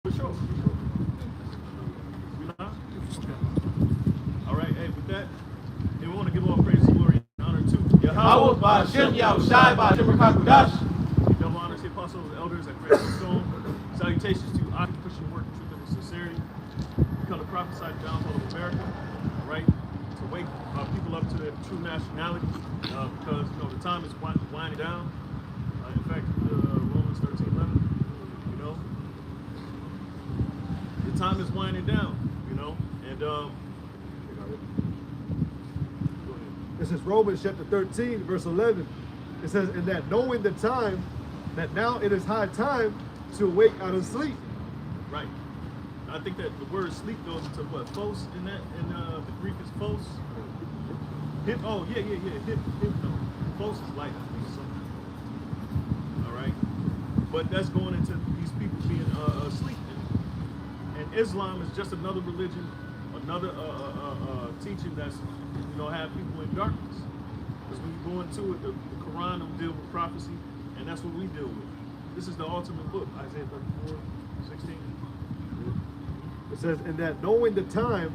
For sure. We live? All right, hey, with that, we want to give all praise, glory, and honor to Yahweh, Ba'Shem, Yahushai, Ba'Shem, Rakakudash. double honor to the apostles and elders at Grace and Stone. Salutations to Aki Christian work, truth, and sincerity. We come to prophesy the downfall of America, all right? To wake people up to their true nationality, because the time is winding down. In fact, Romans 13:11, the time is winding down, and This is Romans chapter 13, verse 11. It says, "And that knowing the time, that now it is high time to awake out of sleep." right. I think that the word sleep goes into what? Phos in that, in the Greek is phos. Hip, oh, yeah. No. Phos is light, I think, something. All right. But that's going into these people being asleep. And Islam is just another religion, another teaching that's, have people in darkness. Because when you go into it, the Quran will deal with prophecy, and that's what we deal with. This is the ultimate book, Isaiah 34:16. It says, "And that knowing the time,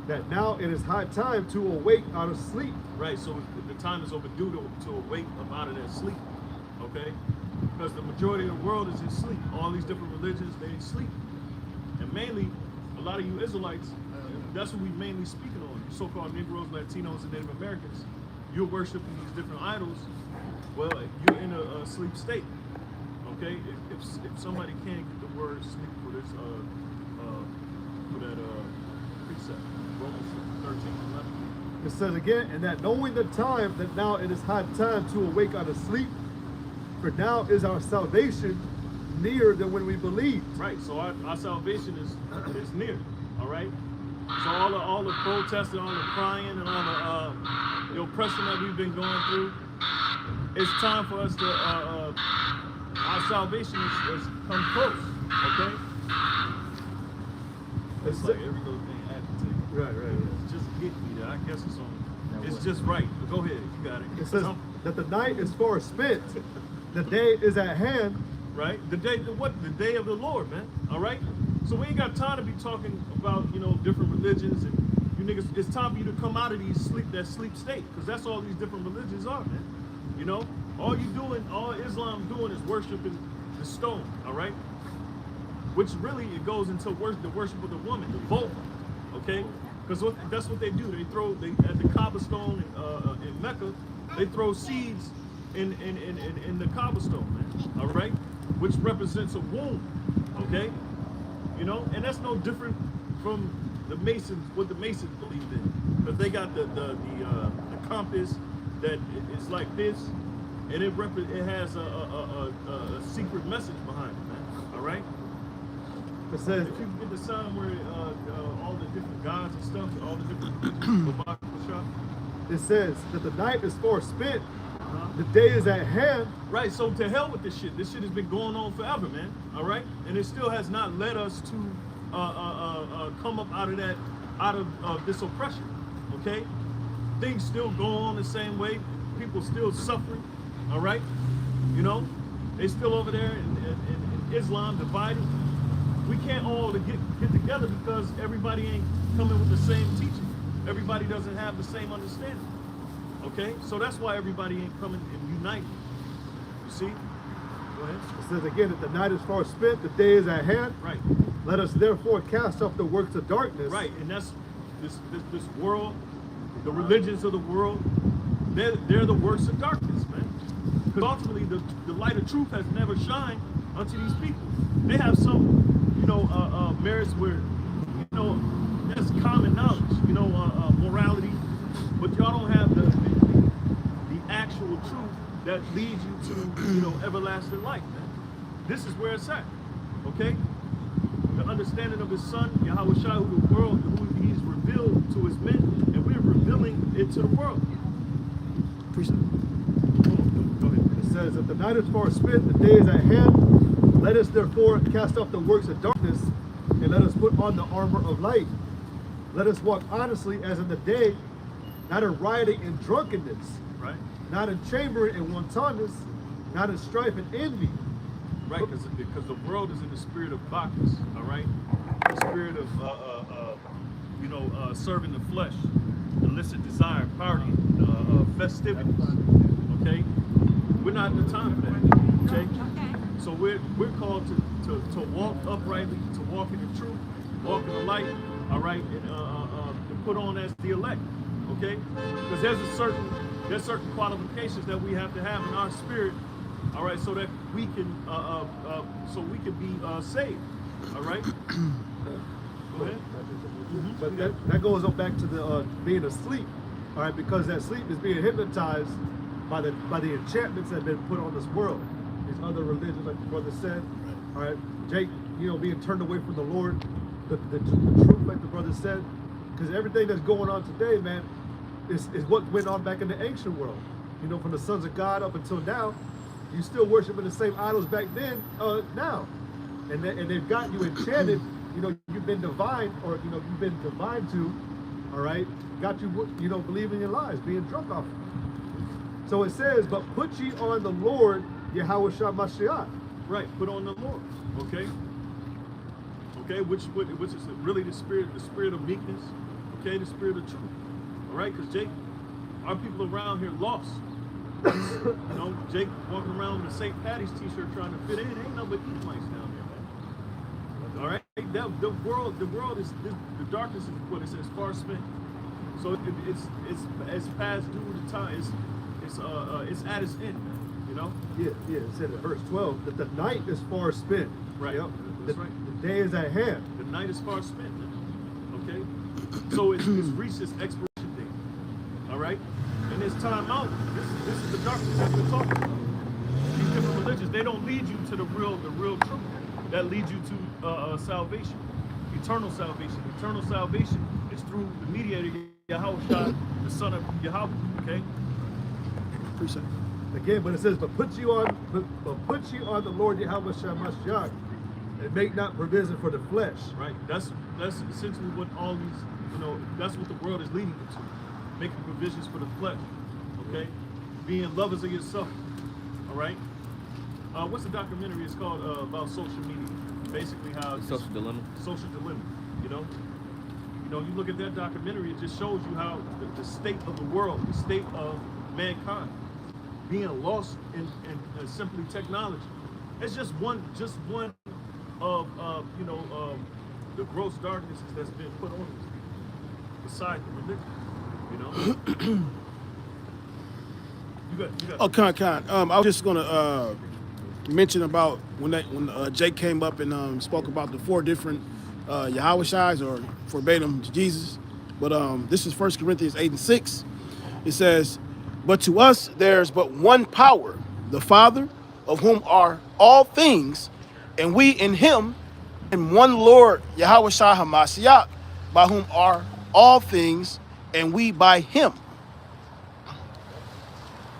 that now it is high time to awake out of sleep." Right, so the time is overdue to awake up out of that sleep, okay? Because the majority of the world is in sleep. All these different religions, they sleep. And mainly, a lot of you Israelites, that's what we mainly speaking on. You so-called Negroes, Latinos, and Native Americans, you're worshiping these different idols. Well, you're in a sleep state, okay? If somebody can get the word sleep for this, for that precept, Romans 13:11. It says again, "And that knowing the time, that now it is high time to awake out of sleep, for now is our salvation nearer than when we believed." Right, so our salvation is near, all right? So all the protesting, all the crying, and all the oppression that we've been going through, it's time for us to, our salvation has come close, okay? It's like every little thing added to it. Right. It's just getting me there. I guess it's on. It's just right. But go ahead, you got it. It says that the night is far spent, the day is at hand. Right? The day of the Lord, man. All right? So we ain't got time to be talking about, different religions and you niggas. It's time for you to come out of that sleep state, because that's all these different religions are, man. All Islam doing is worshiping the stone, all right? Which really it goes into the worship of the woman, the vulva, okay? Because that's what they do. They at the Kaaba stone in Mecca, they throw seeds in the Kaaba stone, man. All right, which represents a womb, okay? And that's no different from the Masons, what the Masons believe in, because they got the compass that it's like this, and it has a secret message behind it, man. All right. It says, if you get the sign where all the different gods and stuff, all the different it says that the night is far spent, the day is at hand. Right, so to hell with this shit. This shit has been going on forever, man. All right, and it still has not led us to come up out of this oppression. Okay, things still go on the same way. People still suffering. All right, they still over there in Islam divided. We can't all get together because everybody ain't coming with the same teaching. Everybody doesn't have the same understanding. Okay, so that's why everybody ain't coming and uniting. You see? Go ahead. It says again that the night is far spent, the day is at hand. Right. Let us therefore cast off the works of darkness. Right, and that's this world, the religions of the world. They're the works of darkness, man. Because ultimately, the light of truth has never shined unto these people. They have some, merits where, that's common knowledge, morality, but y'all don't have the actual truth that leads you to, everlasting life, man. This is where it's at, okay? The understanding of his son, Yahushua, who the world, who he's revealed to his men, and we're revealing it to the world. Go ahead. It says that the night is far spent, the day is at hand. Let us therefore cast off the works of darkness, and let us put on the armor of light. Let us walk honestly as in the day, not in rioting and drunkenness, Right. not in chambering and wantonness, not in strife and envy. Right, because the world is in the spirit of Bacchus, all right? right? The spirit of serving the flesh, illicit desire, party, festivities. Okay, we're not in the time for that. Okay, so we're called to walk uprightly, to walk in the truth, walk in the light. All right, and to put on as the elect. Okay, because there's certain qualifications that we have to have in our spirit. All right, so that we can be saved. All right. Go ahead. But that goes up back to the being asleep, all right, because that sleep is being hypnotized by the enchantments that have been put on this world, these other religions, like the brother said, all right, Jake, being turned away from the Lord, the truth, like the brother said, because everything that's going on today, man, is what went on back in the ancient world, from the sons of God up until now. You still worshiping the same idols back then, now, and they've got you enchanted. You've been divine, or you've been divine to, all right, got you, believing in lies, being drunk off. So it says, but put ye on the Lord, Yahweh Mashiach. Right, put on the Lord. Okay. Okay, which is really the spirit of meekness. Okay, the spirit of truth. All right, because Jake, our people around here lost. Jake walking around with a St. Patty's t-shirt trying to fit in. Ain't nothing but Edomites down there, man. All right, the world is the darkness is what it says far spent. So it's past due the time. It's at its end, man. Yeah. It said in verse 12 that the night is far spent. Right. Yep. That's right. The day is at hand. The night is far spent, man. Okay. So it's reached its expiration date. All right. And this time out. This is the darkness that we're talking about. These different religions, they don't lead you to the real truth. That leads you to salvation, eternal salvation. Eternal salvation is through the mediator, Yahweh, the son of Yahweh. Okay. Appreciate it. Again, but it says, but put you on the Lord Yahweh Mashiach, and make not provision for the flesh. Right. That's essentially what all these, that's what the world is leading you to, making provisions for the flesh. Okay. Being lovers of yourself. All right. What's the documentary? It's called about social media. Basically, how Social Dilemma. Social dilemma. You look at that documentary. It just shows you how the state of the world, the state of mankind, being lost in simply technology. It's just one of the gross darknesses that's been put on these people, besides the religion. You got. Oh, Khan. I was just gonna mention about when Jake came up and spoke about the 4 different Yahweh or verbatim to Jesus. But this is 1 Corinthians 8:6. It says, but to us there's but one power, the Father, of whom are all things, and we in him, and one Lord, Yahweh HaMashiach, by whom are all things, and we by him.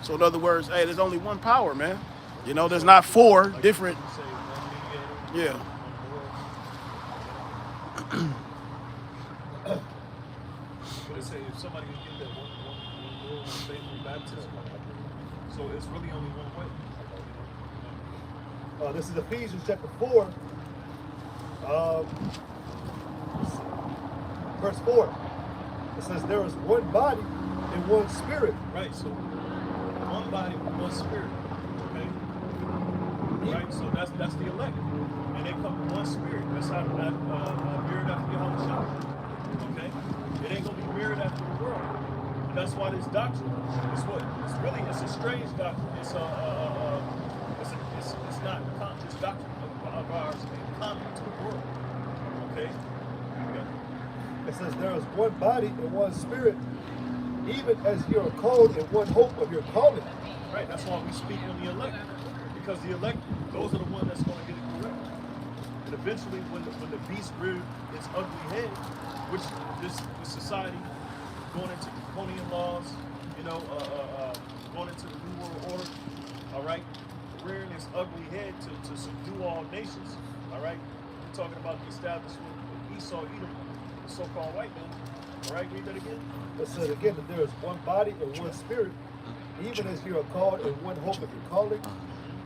So in other words, hey, there's only one power, man. There's not 4 different. Yeah. They say if somebody can get that one Lord, one faith, one baptism, so it's really only one way. This is Ephesians chapter 4, verse 4. It says, there is one body and one spirit. Right. So one body, one spirit. Okay. Right. So that's the elect, and they come from one spirit. That's how that mirrored after Yahweh. Okay. It ain't gonna be mirrored after the world. And that's why this doctrine is what it's a strange doctrine. It's not this doctrine of ours common to the world. Okay. It says there is one body and one spirit, even as you are called in one hope of your calling. Right. That's why we speak on the elect, because the elect, those are the ones that's going to get it correct. And eventually, when the beast reared its ugly head, which this society going into draconian laws, going into the New World Order, all right, rearing its ugly head to subdue all nations, all right. We're talking about the establishment of Esau, Edom, the so-called white man. All right, read that again. It says again that there is one body and one spirit, even as you are called in one hope of your calling,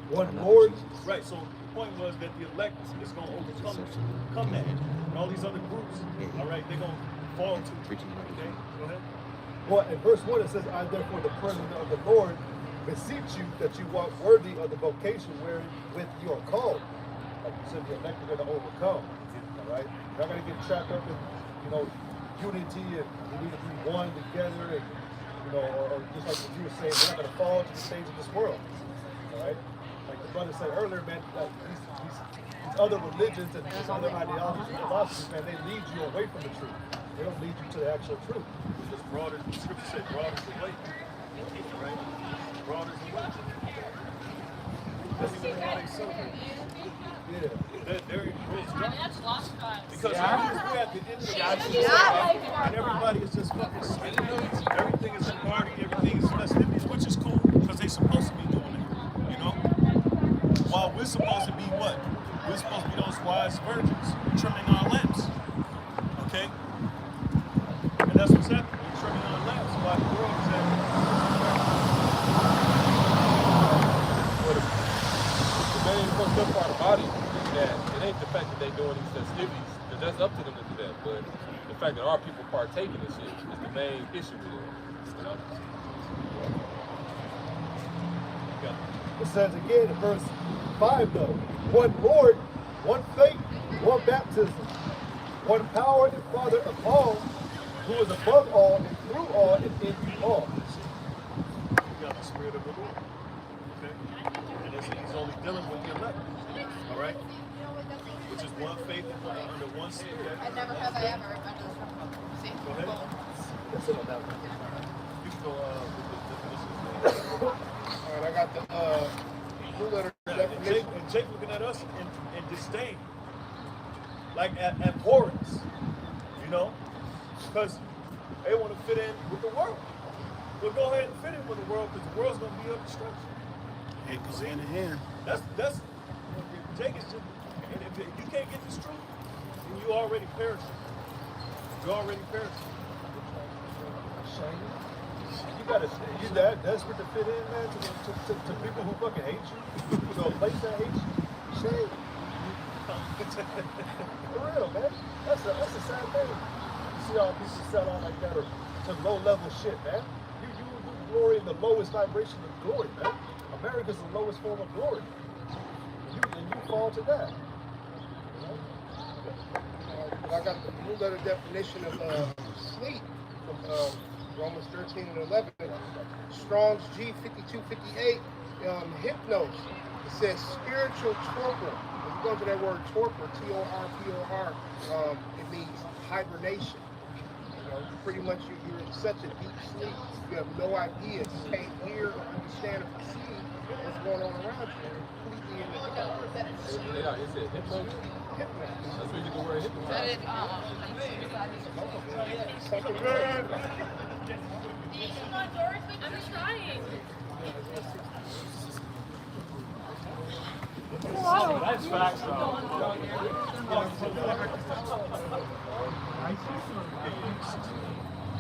one Lord. Right. So point was that the elect is going to overcome that. And all these other groups, all right, they're going to fall to it. Okay, go ahead. Well, in verse 1 it says, I therefore, the prisoner of the Lord, beseech you that you walk worthy of the vocation wherewith you are called. Like you said, the elect are going to overcome. All right? You're not going to get trapped up in, unity, and we need to be one together, and or just like what you were saying, we're not going to fall to the stage of this world. All right? Like the brother said earlier, man, these other religions and these other ideologies and philosophies, man, they lead you away from the truth. They don't lead you to the actual truth. It's broader, the scripture said, broad is the way. Right? Broad is the way. That's even why they celebrate. Yeah. They're That's lost cause. because we're at the end of the and everybody is just fucking sweet. Everything is a party, everything is festivities, which is cool because they're supposed to be doing it. While we're supposed to be what? We're supposed to be those wise virgins trimming our lamps. Okay? And that's what's happening. We're trimming our lamps while the world is at. The main fucked up part about it is that it ain't the fact that they doing these festivities, because that's up to them to do that, but the fact that our people partake in this shit is the main issue with it. It says again in verse 5 though, one Lord, one faith, one baptism, one power and Father of all, who is above all and through all and in you all. You got the Spirit of the Lord. Okay? And he's only dealing with the elect. All right? Which is one faith under one seed. I never have I ever under the see. Go ahead. That's it on that one. You can go with the definition. All right, I got the blue letter definition. And Jake looking at us in disdain. Like abhorrence. Because they want to fit in with the world. Well, go ahead and fit in with the world because the world's going to be up destruction. It goes hand in hand. That's Jake is just, and if you can't get this truth, then you already perishing. You already perishing. You gotta you that desperate to fit in, man, to people who fucking hate you, to a place that hates you. Shame. For real, man. That's a sad thing. You see all people sell out like that or to low level shit, man. You glory in the lowest vibration of glory, man. America's the lowest form of glory. And you fall to that. I got the blue letter definition of sleep from Romans 13 and 11. Strong's G 5258, hypnos. It says spiritual torpor. If you go to that word torpor, T-O-R-P-O-R, it means hibernation. Pretty much you're in such a deep sleep, you have no idea. You can't hear or understand or perceive what's going on around you. You're completely in the Yeah, it said hypno. That's where you get the word hypno. That is something good. I'm trying. That's facts,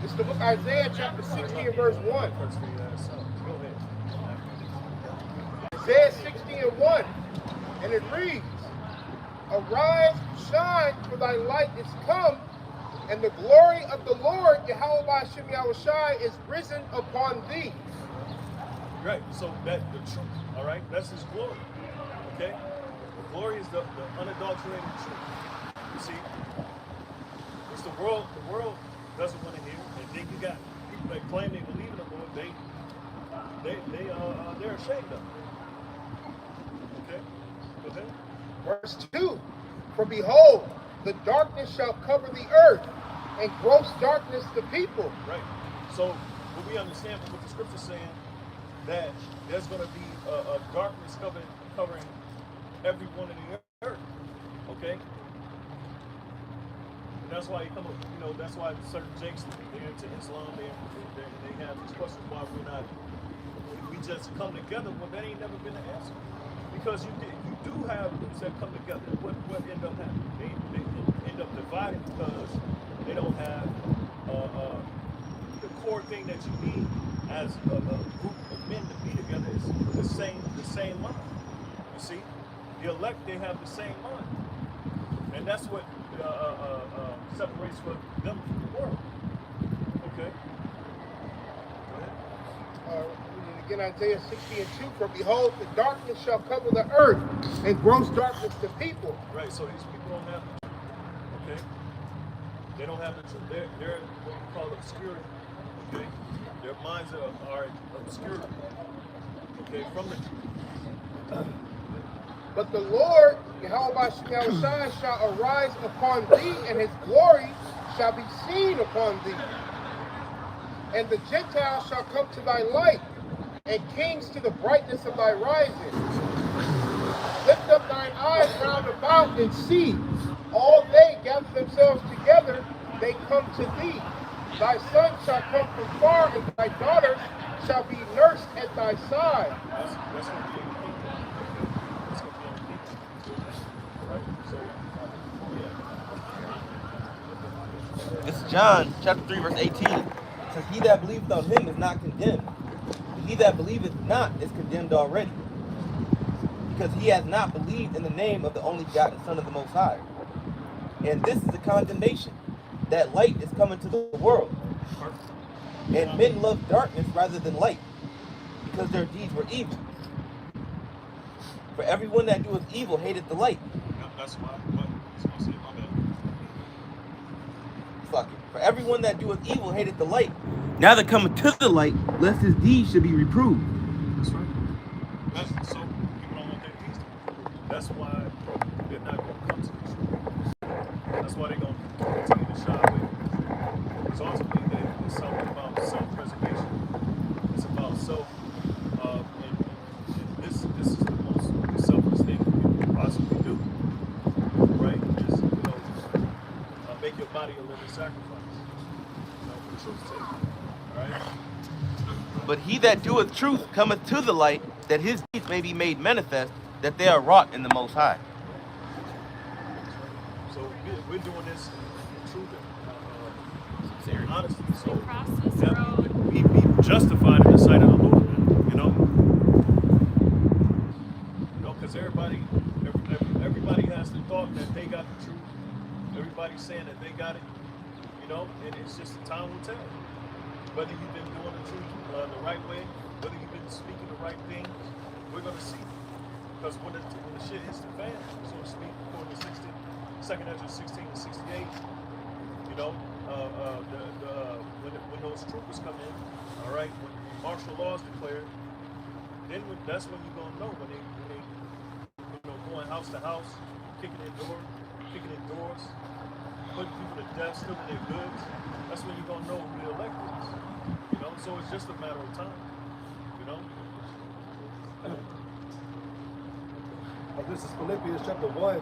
It's the book Isaiah chapter 60 and verse 1. Isaiah 60 and 1. And it reads, Arise, shine, for thy light is come, and the glory of the Lord, Yahweh Shem Yahushai, is risen upon thee. Right. So that the truth, all right, that's his glory. Okay? The glory is the unadulterated truth. You see? It's the world doesn't want to hear. And then you got people that claim they believe in the Lord, they're ashamed of it. Okay? Go ahead. Verse 2, For behold, the darkness shall cover the earth, and gross darkness the people. Right. So what we understand from what the scripture's saying, that there's going to be a darkness covering everyone in the earth. Okay? And that's why you come up, that's why certain Jakes, they're into Islam, they have these questions why we just come together. Well, that ain't never been the answer. Because you do have groups that come together. What end up happening? They end up dividing because they don't have the core thing that you need as a group of men to be together is the same line. You see? The elect, they have the same mind. And that's what separates them from the world. Okay? Go ahead. Again, Isaiah 60:2, for behold, the darkness shall cover the earth, and gross darkness the people. Right, so these people don't have the truth. Okay? They don't have the truth. They're what we call obscure. Okay? Their minds are obscure. Okay, from the truth. But the Lord, Yahweh Shai, shall arise upon thee, and his glory shall be seen upon thee. And the Gentiles shall come to thy light, and kings to the brightness of thy rising. Lift up thine eyes round about and see. All they gather themselves together, they come to thee. Thy son shall come from far, and thy daughters shall be nursed at thy side. That's going to be in the kingdom. That's going to be in the kingdom. Right? So, yeah. This is John chapter 3, verse 18. It says, he that believeth on him is not condemned. He that believeth not is condemned already, because he has not believed in the name of the only begotten Son of the Most High. And this is the condemnation, that light is coming to the world. And men love darkness rather than light, because their deeds were evil. For everyone that doeth evil hateth the light. That's why. What? That's what I said. My bad. Fuck it. For everyone that doeth evil hateth the light. Now they're coming to the light, lest his deeds should be reproved. That's right. So people don't want their deeds to be proved. That's why they're not going to come to the truth. That's why they're going to continue to shy away. Because ultimately, it's something about self-preservation. It's about self. And this is the most selfless thing you can possibly do. Right? Is, make your body a living sacrifice. For the truth's sake. Right? But he that doeth truth cometh to the light, that his deeds may be made manifest, that they are wrought in the Most High. So we're doing this in truth and honesty. So Process yeah, road. we justified in the sight of the Lord, man. Because everybody has the thought that they got the truth. Everybody's saying that they got it, and it's just time will tell. Whether you've been doing the truth the right way, whether you've been speaking the right things, we're going to see. Because when the shit hits the fan, so to speak, according to 2nd Ezra 16 and 68, when those troopers come in, all right, when martial law is declared, then that's when you're going to know when they going house to house, kicking in doors, putting people to death, stealing their goods. That's when you're going to know who the elect is. So it's just a matter of time. This is Philippians chapter 1.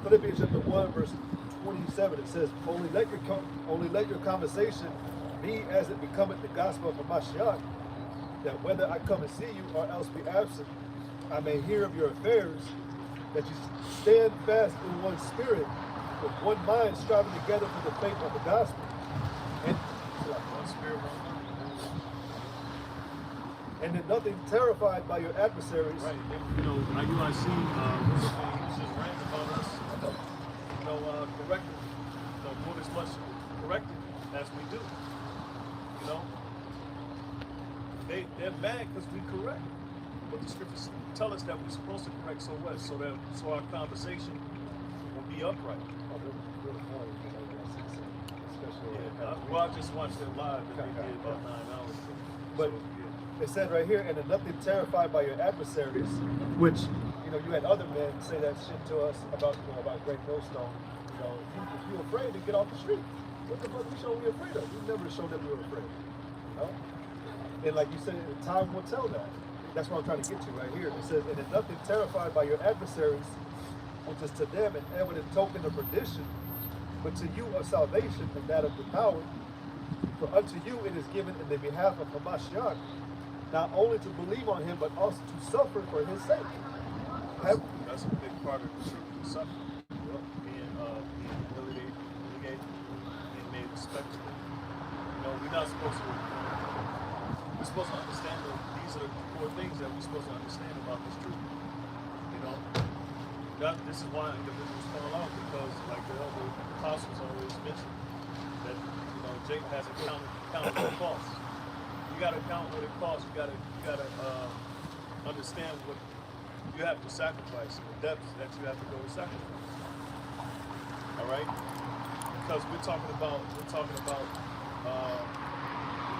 Philippians chapter 1, verse 27. It says, only let your conversation be as it becometh the gospel of Mashiach, that whether I come and see you or else be absent, I may hear of your affairs, that you stand fast in one spirit, with one mind, striving together for the faith of the gospel. And One spirit, one mind. And in nothing terrified by your adversaries. Right. IUIC, he was just ranting about us, correcting, doing as much correcting as we do. They're mad because we correct. But the scriptures tell us that we're supposed to correct so our conversation will be upright. Well, I just watched it live and they did about 9 hours ago. But it said right here, and in nothing terrified by your adversaries, which, you had other men say that shit to us about Great Millstone. If you're afraid to get off the street, what the fuck we show we afraid of? We never showed that we were afraid. And like you said, time will tell that. That's what I'm trying to get to right here. It says, and in nothing terrified by your adversaries, which is to them an evident token of perdition, but to you of salvation and that of the power. For unto you it is given in the behalf of Hamashiach, not only to believe on him, but also to suffer for his sake. That's a big part of the truth, suffering. Being humiliated, being made respectable. We're not supposed to we're supposed to understand that these are the four things that we're supposed to understand about this truth. You know, this is why individuals fall out, because like the other apostles always mention that, you know, Jacob hasn't counted what it costs. You gotta count what it costs. You gotta understand what you have to sacrifice, the depths that you have to go to sacrifice. All right, because we're talking about you know,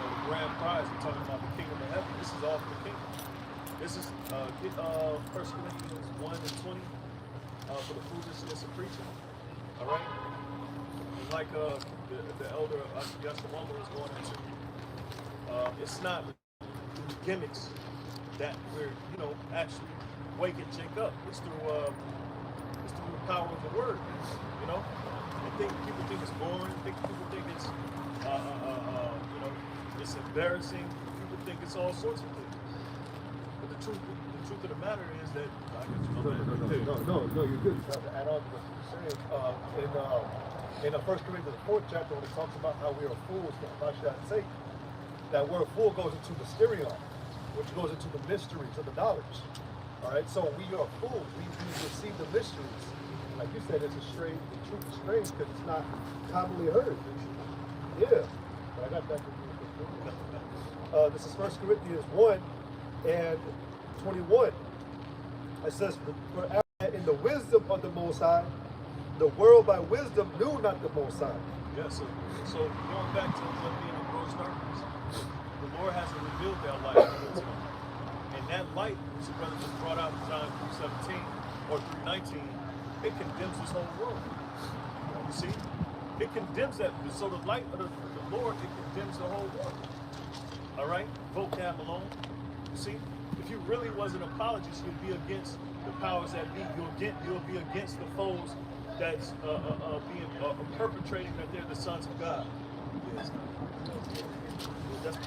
the grand prize. We're talking about the kingdom of heaven. This is all for the kingdom. This is get 1 Corinthians 1 and 20 for the foolishness of preaching. All right, and like the elder Yashamama was going into, it's not gimmicks that we're, you know, actually waking Jake up. It's through the power of the word, you know. People think it's boring. People think it's you know, it's embarrassing. People think it's all sorts of things. But the truth of the matter is that No, you're good. To add on to what you're saying, in 1 Corinthians, the 4th chapter, when it talks about how we are fools, how should I say, that word fool goes into mysterion, which goes into the mysteries of the knowledge. All right, so we are fools. We receive the mysteries. Like you said, it's a strange. The truth is strange because it's not commonly heard. Yeah, but I got that. This is 1 Corinthians 1 and 21. It says, "For in the wisdom of the Most High, the world by wisdom knew not the Most High." Yeah. So going back to them being in gross darkness, the Lord hasn't revealed that light to them. And that light, which the brother just brought out in John 3:17 or 3:19, it condemns this whole world. You see? It condemns that. So the light of the Lord, it condemns the whole world. All right? Vocab alone. You see? If you really was an apologist, you'd be against the powers that be. You'll be against the foes that's being perpetrating that they're the sons of God. Yes. That's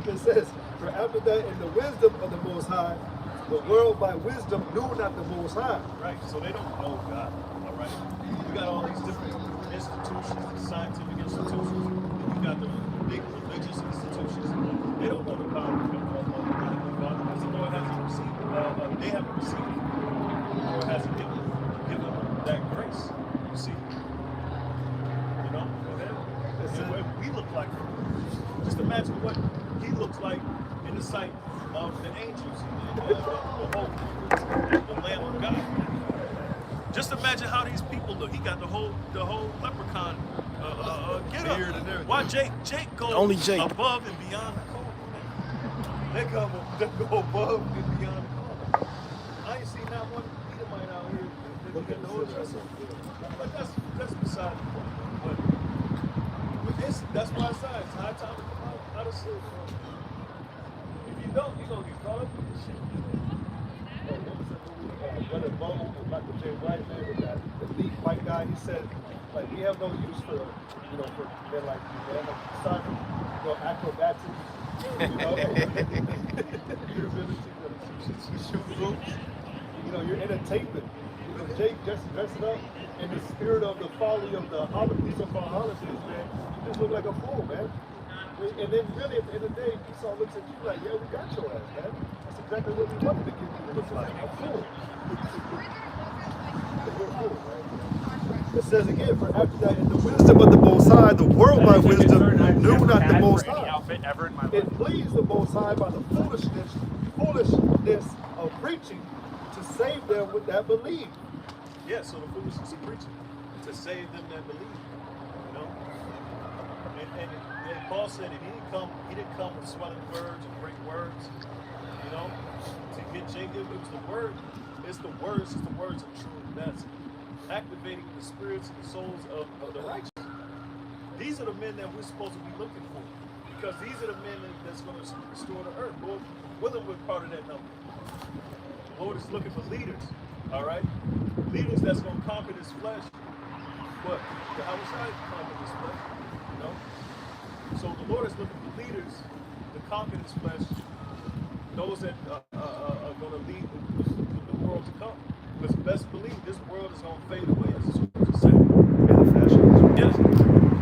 It says, "For after that, in the wisdom of the Most High, the world by wisdom knew not the Most High." right. So they don't know God. All right. You got all these different institutions, scientific institutions. And you got the big religious institutions. They don't know the power of God because the Lord hasn't received. They haven't received it. The Lord hasn't given them that grace. You see. You know. And what we look like. Just imagine what he looks like in the sight of the angels and the Lamb of God. Just imagine how these people look. He got the whole leprechaun get up. Beard and everything. Why Jake go Only Jake. above and beyond the call? They go above and beyond the call. I ain't seen not one Edomite out here that get the whole dress up. But that's beside the point. But that's why it's high time to come out of sleep. If you don't, you're gonna get caught up in this shit. Brother Bo, Michael J. White, man, with that elite white guy, he said, like, we have no use for, you know, for men like you, man. Like, Simon, you know, acrobatics, you know, your ability to shoot boots, you know, your entertainment. You know, Jake just dressing up in the spirit of the folly of the holidays, so-called holidays, man. You just look like a fool, man. And then really, at the end of the day, Esau looks at you like, yeah, we got your ass, man. That's exactly what we wanted to give you. You look like a fool. You're a fool, right? It says again, "For after that, in the wisdom of the Most High, the world by wisdom knew not the Most High. It pleased the Most High by the foolishness of preaching to save them that believe." Yeah, so the foolishness of preaching to save them that believe. You know? And Paul said it, he didn't come with swelling words and great words, you know, to get Jacob. It was the word, it's the words of truth that's activating the spirits and the souls of the righteous. These are the men that we're supposed to be looking for, because these are the men that's going to restore the earth. Lord willing, we're part of that number. The Lord is looking for leaders, all right? Leaders that's going to conquer this flesh. What? The outside conquer this flesh, you know? So the Lord is looking for leaders to conquer this flesh, those that are going to lead the world to come. Because best believe this world is going to fade away, as the scripture said. passions. Yes.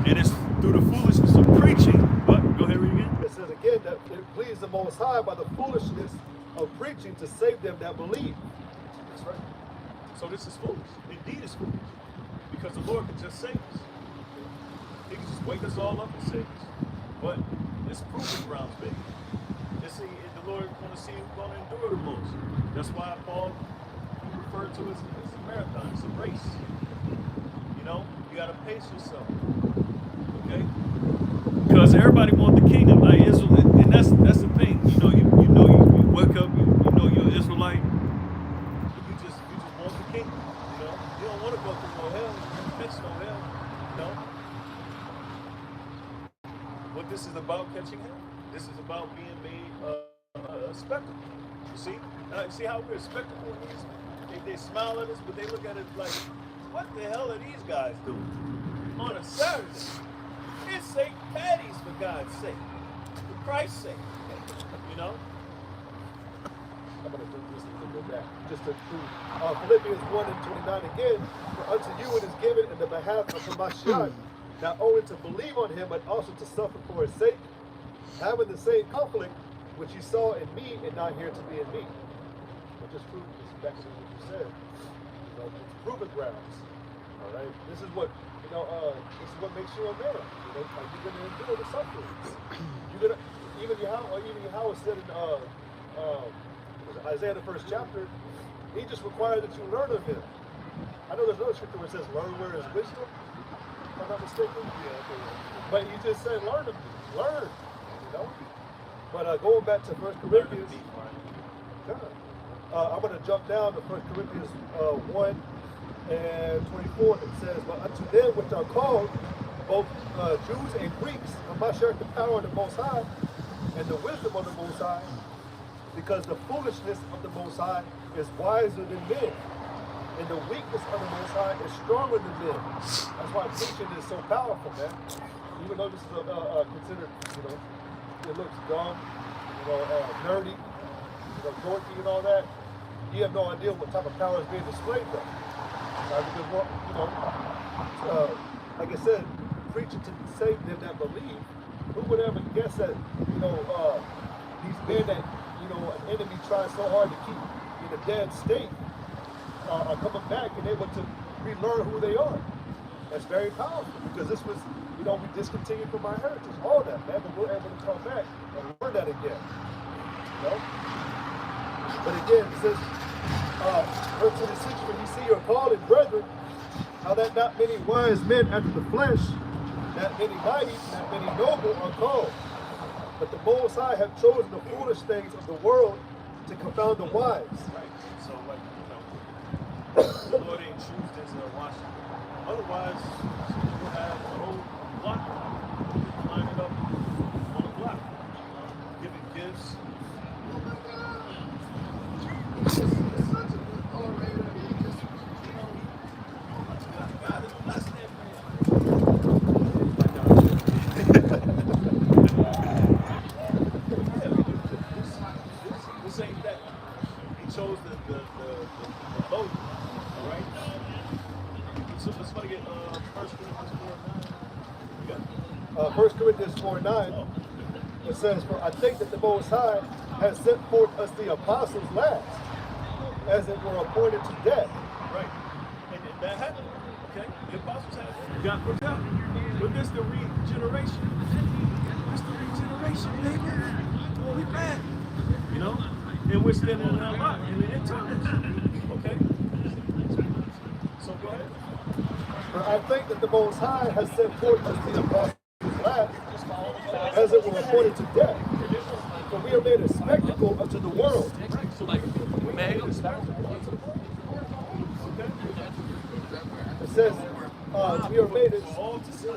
And it's through the foolishness of preaching. But go ahead, read again. It says again that it pleased the Most High by the foolishness of preaching to save them that believe. That's right. So this is foolish. Indeed, it's foolish. Because the Lord can just save us. He can just wake us all up and save us. But it's proving grounds, baby. You see, the Lord want to see who's going to endure the most. That's why Paul referred to it as a marathon. It's a race. You know, you got to pace yourself. Okay? Because everybody wants the kingdom. Like Israel, and that's the thing. You wake up, you know you're an Israelite. You just want the kingdom. You know, you don't want to go through no hell. You don't catch no hell. You know. What this is about, catching hell. This is about being made a spectacle. You see how we're a spectacle? They smile at us, but they look at it like, what the hell are these guys doing on a Saturday? It's St. Patty's, for God's sake, for Christ's sake. You know. I'm going to do this and go back. Just to prove. Philippians 1 and 29 again. For unto you it is given in the behalf of Hamashiach, not only to believe on him, but also to suffer for his sake, having the same conflict which you saw in me and not here to be in me. But just prove this back to what you said. It's proving grounds. All right. This is what makes you a man. You know, are you going to endure the sufferings? You're gonna even Yahweh said in Isaiah the 1st chapter, he just required that you learn of him. I know there's another scripture where it says, "Learn where is wisdom." If I'm not mistaken. Yeah, okay. But he just said, "Learn of me, learn." You know. But going back to 1 Corinthians, I'm going to jump down to 1 Corinthians 1 and 24. It says, "But unto them which are called, both Jews and Greeks, Hamashiach the power of the Most High, and the wisdom of the Most High, because the foolishness of the Most High is wiser than men, and the weakness of the Most High is stronger than men." That's why preaching is so powerful, man. Even though this is considered, it looks dumb, nerdy, dorky and all that, you have no idea what type of power is being displayed though. Because, like I said, preaching to save them that believe. Who would ever guess that, these men that, an enemy tries so hard to keep in a dead state are coming back and able to relearn who they are. That's very powerful because this was, we discontinued from our heritage, all that, man, but we're able to come back and learn that again. But again, it says, verse 26, "For you see your calling, brethren, how that not many wise men after the flesh, not many mighty, not many noble are called. But the Most High have chosen the foolish things of the world to confound the wise." Right. So, the Lord ain't choose this Washington. Otherwise, we'll have a whole block lined up on the block, giving gifts. God is blessing that this ain't that. He chose the low, all right? So let's try to get 1 Corinthians 4:9. 1 Corinthians 4:9, it says, "For I think that the Most High has sent forth us the apostles last, as it were appointed to death." Right. And that happened. Okay? The apostles had got put out. But this the regeneration. This the regeneration, baby. We back. And we're standing in our lot in the end times. Okay? So go ahead. "For I think that the Most High has sent forth us the apostles last, as it were appointed to death. For we are made a spectacle unto the world." So we made a spectacle. Okay? It says, we are made a, All to see.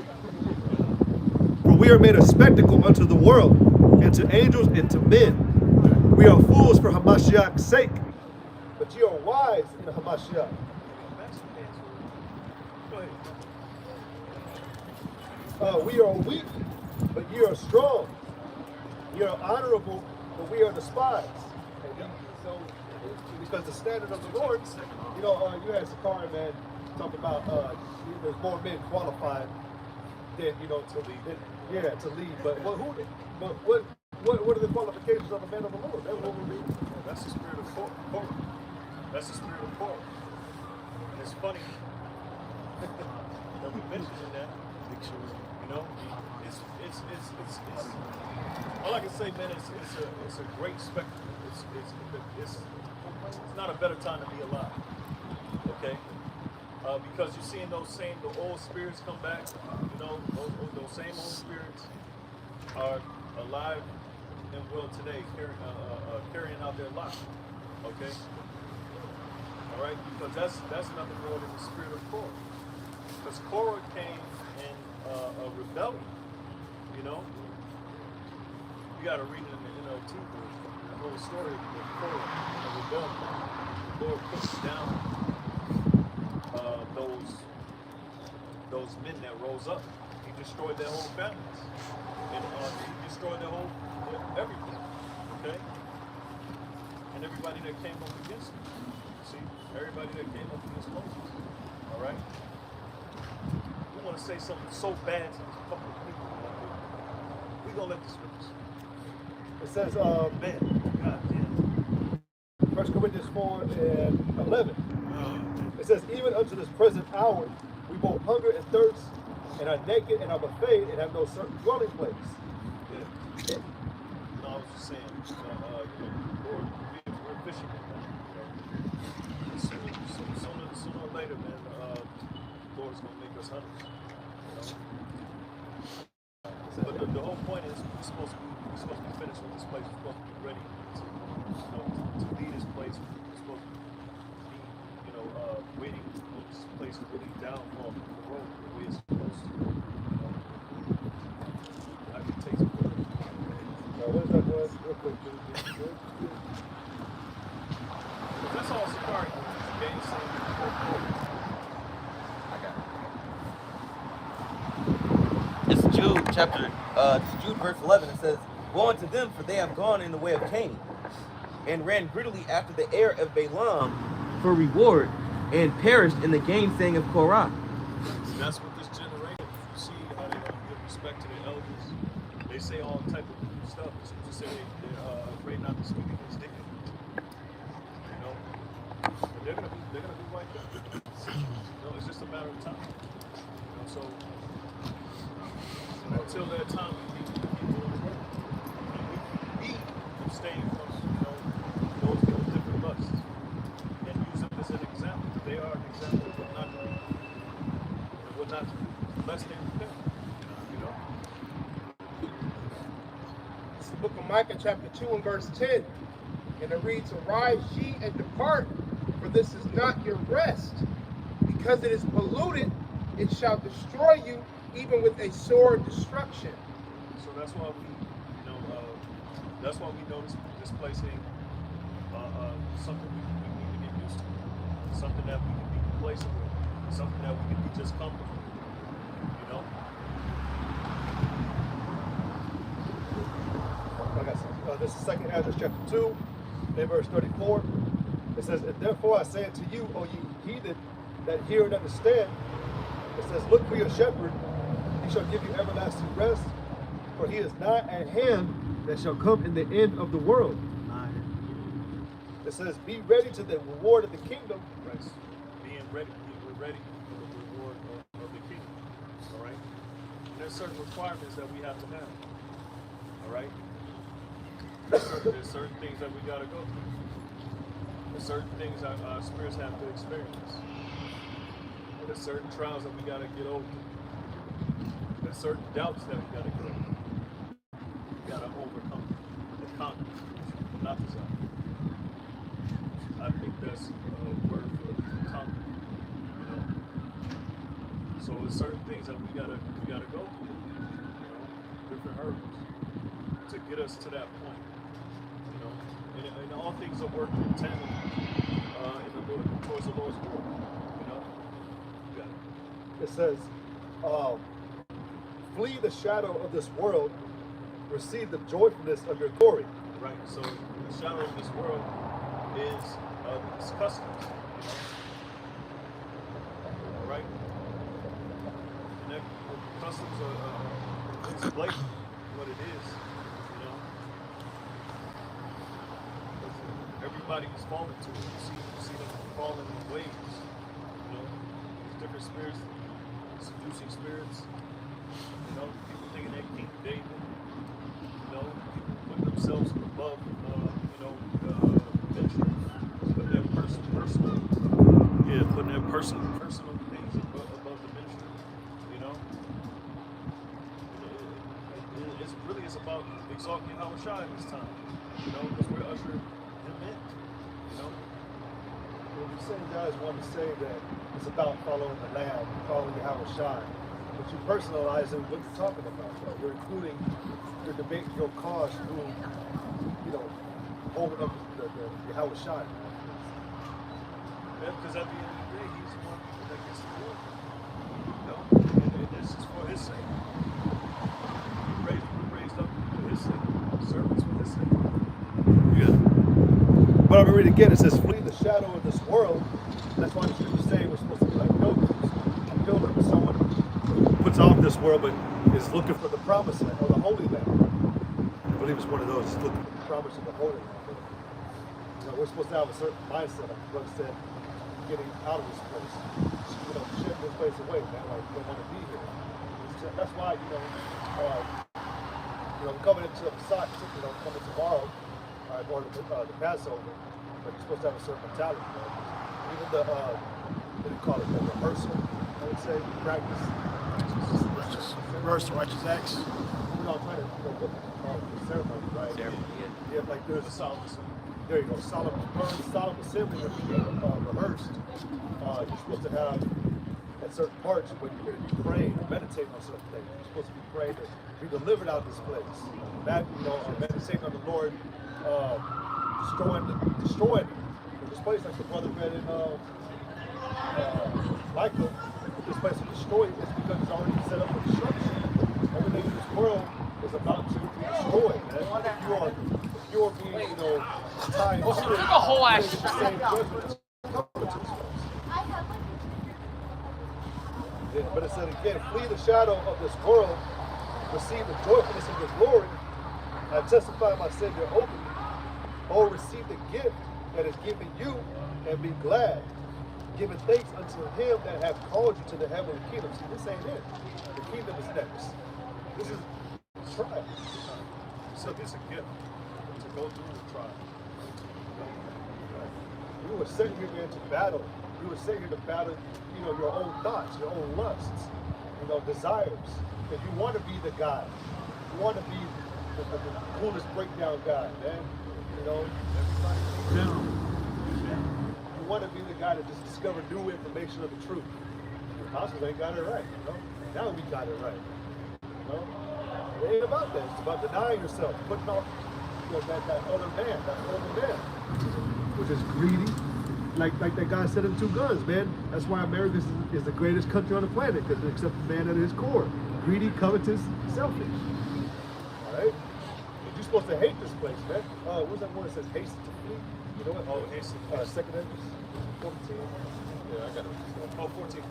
"For we are made a spectacle unto the world, and to angels and to men. We are fools for Hamashiach's sake, but ye are wise in Hamashiach. Go ahead. We are weak, but ye are strong. Ye are honorable, but we are despised." So, because the standard of the Lord, you had Sakari, man, talk about there's more men qualified than to lead. Yeah, to lead. But what are the qualifications of a man of the Lord? That's what we're reading. That's the spirit of Korah. That's the spirit of Korah. And it's funny that we mentioned that. It's all I can say, man. It's a great spectacle. It's not a better time to be alive. Okay, because you're seeing the old spirits come back. Those same old spirits are alive and well today, carrying out their life. Okay, all right, because that's nothing more than the spirit of Korah. Because Korah came in a rebellion. You got to read it in the NLT version. The whole story of Korah and the rebellion. The Lord puts down those men that rose up. He destroyed their whole families, and he destroyed their whole everything. Okay, and everybody that came up against him. See, everybody that came up against Moses. All right. We want to say something so bad to these couple of people. We gonna let this finish. It says, Man, God damn. 1 Corinthians 4:11. It says, even unto this present hour, we both hunger and thirst, and are naked and are buffeted, and have no certain dwelling place. Yeah. No, I was just saying, Lord, we're fishermen, man. Sooner or later, man, Lord's gonna make us hunters. But the whole point is we're supposed to be finished with this place. We're supposed to be ready to lead this place. We're supposed to be, waiting for this place to really downfall from the road the way it's supposed to. I can take some further. What is that word? Real quick. That's all Sakari games saying. It's Jude chapter, Jude verse 11. It says, "Woe unto them, for they have gone in the way of Cain, and ran greedily after the heir of Balaam for reward, and perished in the gainsaying of Korah." See, that's what this generation. You see how they don't give respect to their elders. They say all type of stuff. Just say they're afraid not to speak against dignity. But they're gonna be wiped out. It's just a matter of time. So until that time, we keep doing the work. We abstain from those different lusts and use them as an example. They are an example of what not to do and what not to do, lest they repent. It's the book of Micah, chapter 2 and verse 10. And it reads, "Arise ye and depart, for this is not your rest. Because it is polluted, it shall destroy you, even with a sore destruction." So that's why we, this place ain't something we need to get used to. Something that we can be complacent with. Something that we can be just comfortable with. This is 2 Ezra chapter 2, in verse 34. It says, "And therefore I say unto you, O ye heathen, that hear and understand." It says, "Look for your shepherd, he shall give you everlasting rest, for he is nigh at hand that shall come in the end of the world." It says, "Be ready to the reward of the kingdom." Right. We're ready for the reward of the kingdom. All right. And there's certain requirements that we have to have. All right. There's certain things that we gotta go through. There's certain things our spirits have to experience. There's certain trials that we gotta get over. There's certain doubts that we gotta get over. We gotta overcome and conquer, not desire. I think that's a word for conquer. So there's certain things that we gotta go through. Different hurdles to get us to that point. And all things are working in tandem towards the Lord's will. It says, "Flee the shadow of this world, receive the joyfulness of your glory." Right. So the shadow of this world is its customs. right? And that customs are it's blatant what it is, you know. Everybody is falling to it. You see them falling in waves, you know. These different spirits, seducing spirits, you know. People thinking they King David, you know. People putting themselves above, you know, ministry, putting their personal, yeah, putting their personal things above the ministry, you know. It's really about exalting Yahweh Shai this time, you know, because we're ushering him in, you know. Well, the same guys want to say that it's about following the Lamb, following Yahweh Shai. But you personalize it, what you're talking about. Though. You're including, you're debating your cause through, you know, holding up the Yahweh Shai. Yeah, because at the end of the day, he's the one that gets the glory, you know, and this is for his sake. We're raised up for his sake, servants for his sake. Yeah. But I'm ready to get it says, flee the shadow of this world. That's why the scriptures say we're supposed to be like pilgrims. Pilgrim is someone who puts off this world but is looking for the promised land or the Holy Land. I believe it's one of those looking for the promise of the Holy Land. You know, we're supposed to have a certain mindset, like the brother said, getting out of this place. You know, ship this place away, man. Like we don't want to be here. That's why, you know, coming into the Messiah, you know, coming tomorrow, or the Passover, but you're supposed to have a certain mentality, man. Even the what do you call it, the rehearsal, I would say, practice. Reverse the righteous acts. We're not trying to, you know, the ceremony, right? Yeah, like there's Solemn. there you go, solemn assembly that's being rehearsed. You're supposed to have at certain parts when you're praying or meditating on certain things. You're supposed to be praying to be delivered out of this place. That, you know, meditating on the Lord, destroying this place, like the brother read in Micah, this place is destroyed is because it's already set up for destruction. Everything in this world is about to be destroyed, man. If you are being, you know, tied to Took a whole ass the same judgment coming to this place. Yeah, but it said again, flee the shadow of this world, receive the joyfulness of his glory. I testify my Savior openly. Oh, receive the gift that is given you and be glad, giving thanks unto him that hath called you to the heavenly kingdom. See, this ain't it. The kingdom is next. This is trial. So it's a gift to go through the trial. You were sent here, man, to battle. You were sent here to battle, you know, your own thoughts, your own lusts, you know, desires. If you want to be the guy, you want to be the coolest breakdown guy, man. You know, everybody. You want to be the guy that just discovered new information of the truth. The apostles ain't got it right, you know. Now we got it right. You know, it ain't about that. It's about denying yourself, putting off, you know, that other man, that older man, which is greedy. Like that guy said in Two Guns, man. That's why America is the greatest country on the planet, because it accepts man at his core. Greedy, covetous, selfish. All right? But you're supposed to hate this place, man. What's that one that says haste to flee? You know what? Oh, haste. Second Edges 14. Yeah, I got it. Oh, 14.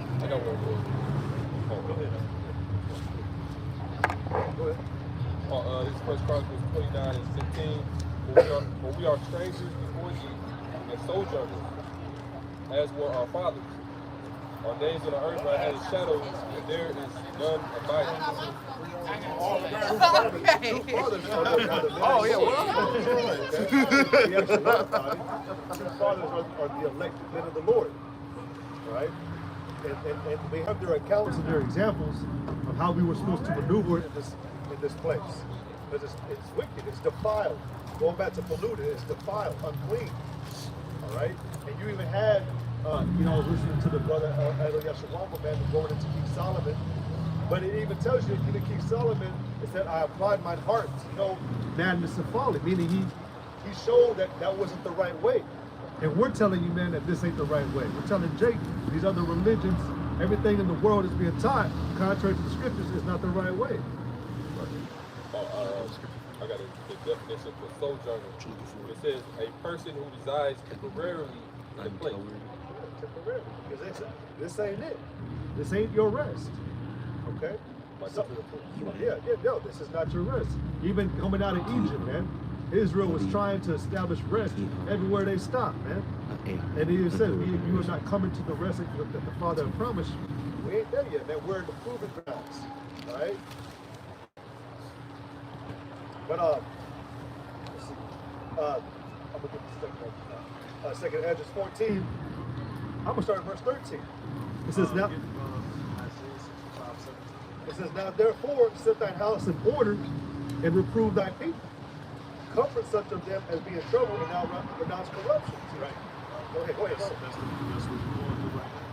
I got one more. Oh, Go ahead. Go ahead. This is First Chronicles 29 and 16. For we are strangers before thee and sojourners, as were our fathers. Our days on the earth are as shadows, and there is none abiding. Oh, yeah, True fathers are the elected men of the Lord, right? And they have their accounts and their examples of how we were supposed to maneuver in this place. Because it's wicked, it's defiled. Going back to polluted, it's defiled, unclean. All right? And you even had, you know, listening to the brother Elo Yashawamba, man, going into King Solomon. But it even tells you, in King Solomon, it said, I applied my heart to know madness and folly, meaning he showed that wasn't the right way. And we're telling you, man, that this ain't the right way. We're telling Jake, these other religions, everything in the world is being taught, contrary to the scriptures, is not the right way. I got the definition for sojourner. It says a person who resides temporarily in a place. temporarily. Because this ain't it. This ain't your rest. Okay? No, this is not your rest. Even coming out of Egypt, man, Israel was trying to establish rest everywhere they stopped, man. And he said, you are not coming to the rest that the Father had promised you. We ain't there yet, man. We're in the proving grounds. All right? But, let's see. I'm going to get the second Ezra 14. I'm going to start at verse 13. It says, now therefore set thine house in order and reprove thy people. Comfort such of them as be in trouble and now renounce corruption. Right. Go ahead. That's what we're going through right now.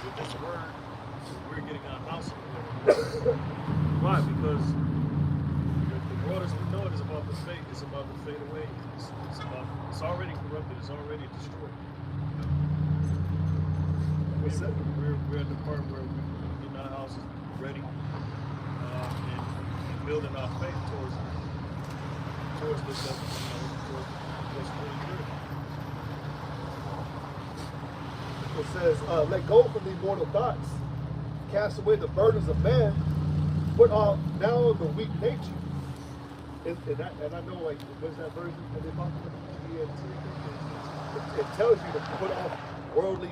With this word, we're getting our house in order. Why? Because the world as we know it is about to fade. It's about to fade away. It's already corrupted. It's already destroyed. What's that? We're at the part where we're getting our houses ready and building our faith towards this, towards what's really good. It says, let go from these mortal thoughts, cast away the burdens of man, put off now the weak nature. And I know, like, what's that version that they talk about? It tells you to put off worldly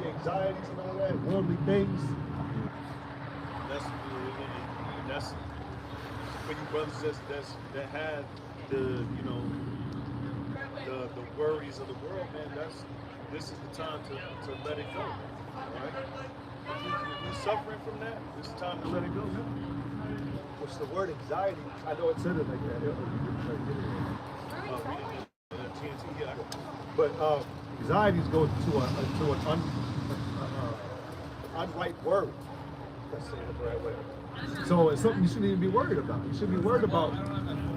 anxieties and all that, worldly things. That's for you brothers that have the the worries of the world, man. This is the time to let it go. All right? If you're suffering from that, it's time to let it go, man. Which the word anxiety, I know it said it like that. TNT, yeah. But anxieties go to an unright word. Let's say it the right way. So it's something you shouldn't even be worried about. You should be worried about.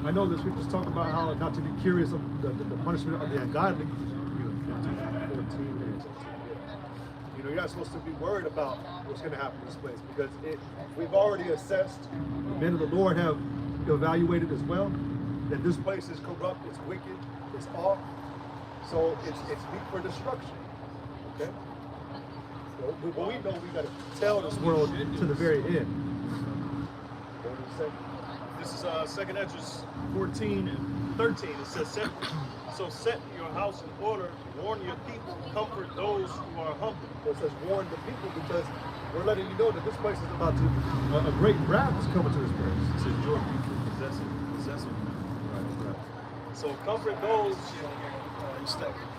I know the scriptures talk about how not to be curious of the punishment of the ungodly. You're not supposed to be worried about what's going to happen in this place because we've already assessed, the men of the Lord have evaluated as well, that this place is corrupt, it's wicked, it's off, so it's meet for destruction. Okay? So, but we know we got to tell this world to the very end. What do you say? This is 2 Ezra 14 and 13. It says, set your house in order, warn your people, comfort those who are humble. So it says warn the people because we're letting you know that this place is about to, a great wrath is coming to this place. It says your people possessing. Right. So comfort those.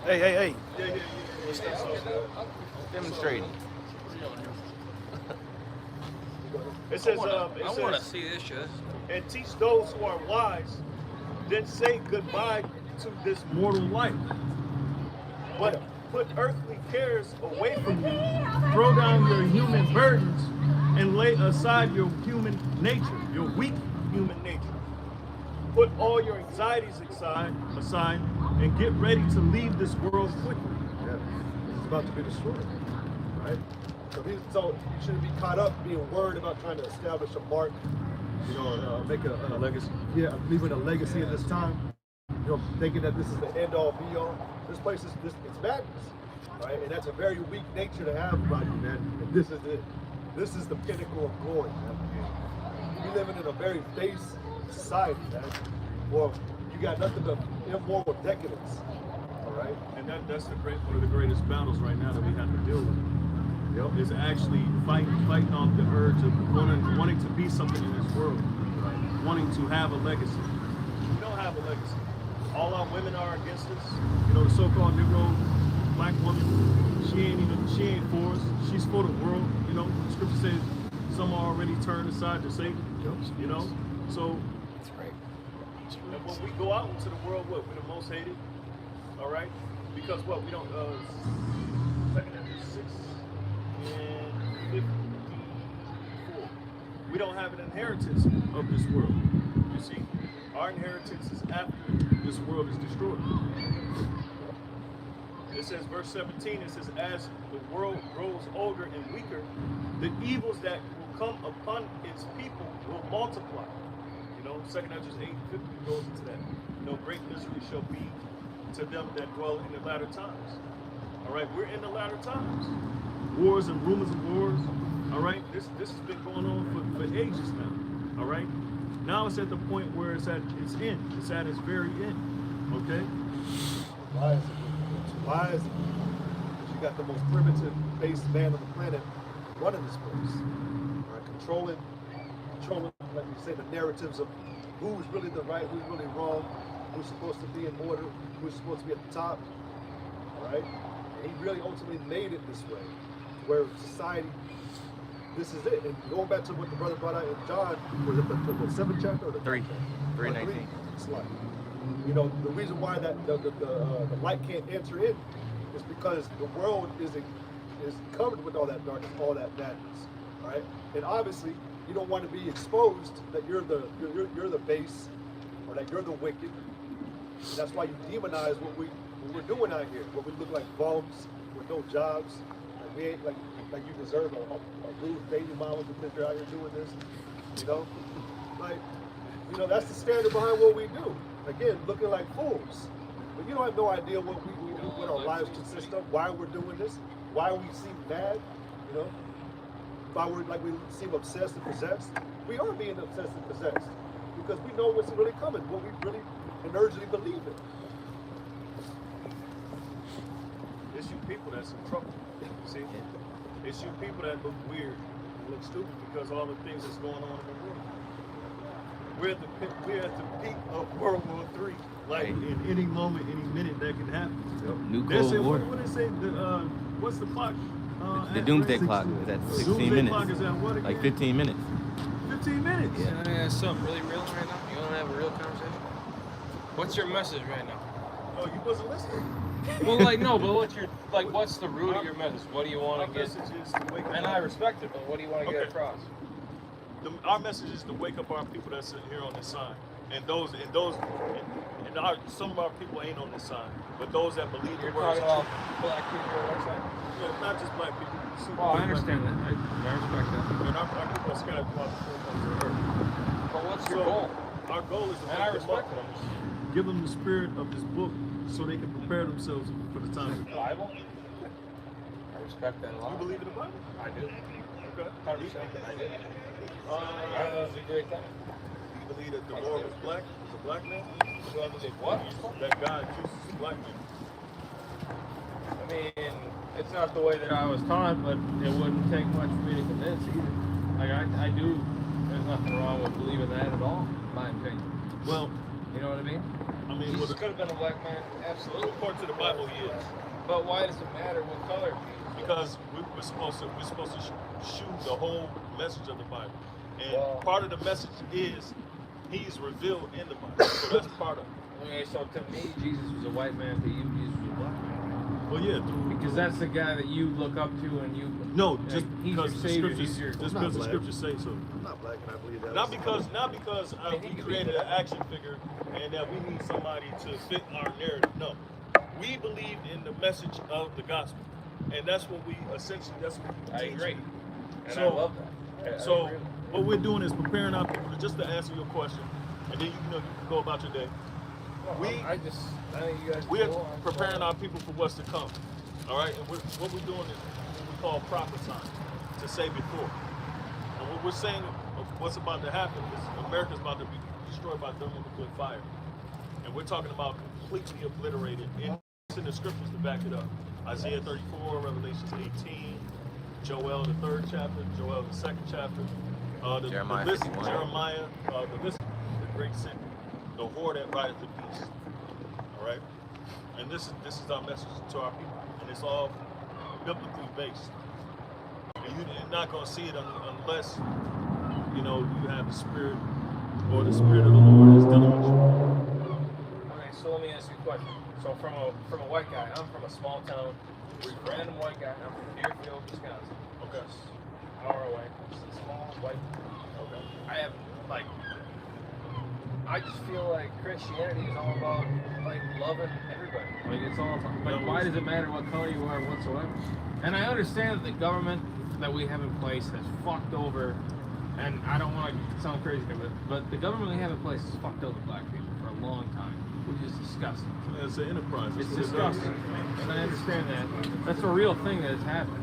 Hey. Yeah. Demonstrating. It says, I want to see this shit. and teach those who are wise, then say goodbye to this mortal life. But put earthly cares away from you, throw down your human burdens, and lay aside your human nature, your weak human nature. Put all your anxieties aside, and get ready to leave this world quickly. Yeah, it's about to be destroyed, right? So you shouldn't be caught up being worried about trying to establish a mark, make a legacy. Yeah, leaving a legacy in this time. Thinking that this is the end all be all. This place it's madness, right? And that's a very weak nature to have about you, man. And this is it. This is the pinnacle of glory, man. We living in a very base society, man. Well, you got nothing but immoral decadence, all right? And that's one of the greatest battles right now that we have to deal with. Is actually fighting off the urge of wanting to be something in this world, wanting to have a legacy. We don't have a legacy. All our women are against us. The so-called Negro black woman, she ain't for us. She's for the world. The scripture says some are already turned aside to Satan. So That's right. and when we go out into the world, we're the most hated. All right, because we don't. 2 Ezra 6 and 54. We don't have an inheritance of this world. You see, our inheritance is after this world is destroyed. It says, verse 17, it says, as the world grows older and weaker, the evils that will come upon its people will multiply. 2 Ezra 8:50 goes into that. Great misery shall be to them that dwell in the latter times. All right, we're in the latter times. Wars and rumors of wars. All right, this has been going on for ages now. All right, now it's at the point where it's at its end. It's at its very end. Okay. Why is it? Why is it? Because you got the most primitive based man on the planet running this place. All right, controlling, like you say, the narratives of who's really the right, who's really wrong, who's supposed to be in order, who's supposed to be at the top. All right, and he really ultimately made it this way, where society. This is it. And going back to what the brother brought out in John, was it the 7th chapter or the 3. 3:19. It's like, you know, the reason why that the light can't enter in is because the world is covered with all that darkness, all that madness, right? And obviously, you don't want to be exposed that you're the base or that you're the wicked. And that's why you demonize what we're doing out here. What we look like bums with no jobs. Like we ain't like you deserve a rude baby mama because you're out here doing this. You know, like, you know, that's the standard behind what we do. Again, looking like fools. But you don't have no idea what we do, what our lives consist of, why we're doing this, why we seem mad, you know, why we seem obsessed and possessed. We are being obsessed and possessed because we know what's really coming, what we really and urgently believe in. It's you people that's in trouble. See? It's you people that look weird and look stupid because all the things that's going on in the world. We're at the peak of World War III. Like in any moment, any minute that can happen. New They say, Cold War. what they say? What's the clock? The doomsday clock is at 16 Doomsday minutes. clock is at what again? Like 15 minutes. 15 minutes. Yeah. Can I ask something really real right now? You want to have a real conversation? What's your message right now? Oh, you wasn't listening. Well, like, no, but what's the root of your message? What do you want Our to get? message is to wake up. And I respect it, but what do you want to get Okay. across? Our message is to wake up our people that's sitting here on this side, and some of our people ain't on this side, but those that believe the You're words. talking about black people on our side? Yeah, not just black people. Well, I understand that. I respect that. And our people are scattered throughout the four corners of the earth. But what's your So, goal? Our goal is to And I wake them respect up, it. give them the spirit of this book, so they can prepare themselves for the time. The Bible? I respect that a lot. You believe in the Bible? I do. Okay. 100%. I do. I think it's a great thing. Do you believe that the Lord was black? Was a black man? Do I believe what? That God chooses a black man. I mean, it's not the way that I was taught, but it wouldn't take much for me to convince either. Like, I do, there's nothing wrong with believing that at all, in my opinion. Well, You know what I mean? I mean, Jesus could have been a black man, absolutely. according to the Bible, he is. But why does it matter what color he is? Because we're supposed to shoot the whole message of the Bible, and Well- part of the message is he's revealed in the Bible. So that's part of it. Okay, so to me, Jesus was a white man. To you, Jesus was a black man. Well, yeah, Because that's the guy that you look up to, and you. no, like, just he's your because the savior. scriptures, He's your. just I'm because not the black. scriptures say so. I'm not black and I believe that. Not because we created an action figure and that we need somebody to fit our narrative. No, we believe in the message of the gospel, and that's what we essentially. That's what we I teach. agree. And So- I love that. I So agree. what we're doing is preparing our people just to answer your question, and then you can go about your day. Well, we- I think you guys. We are go on. preparing our people for what's to come. All right, and what we're doing is what we call prophesying, to say before. And what we're saying, what's about to happen is America's about to be destroyed by thermonuclear fire, and we're talking about completely obliterated. And it's in the scriptures to back it up. Isaiah 34, Revelations 18, Joel the 3rd chapter, Joel the 2nd chapter, Jeremiah the list, 51. Jeremiah, the list, the great sin, the whore that rideth the beast. All right, and this is our message to our people, and it's all biblically based. And you're not going to see it unless you have the spirit, or the spirit of the Lord is dealing with you. Okay, so let me ask you a question. So from a white guy, I'm from a small town, random white guy. I'm from Deerfield, Wisconsin. Okay. Just an hour away. Just a small white. Okay. I just feel like Christianity is all about like loving everybody. Like it's all like why does it matter what color you are whatsoever? And I understand that the government that we have in place has fucked over and I don't want to sound crazy, but the government we have in place has fucked over black people for a long time, which is disgusting. It's an enterprise. It's That's what it is. disgusting, and I understand that. That's a real thing that has happened.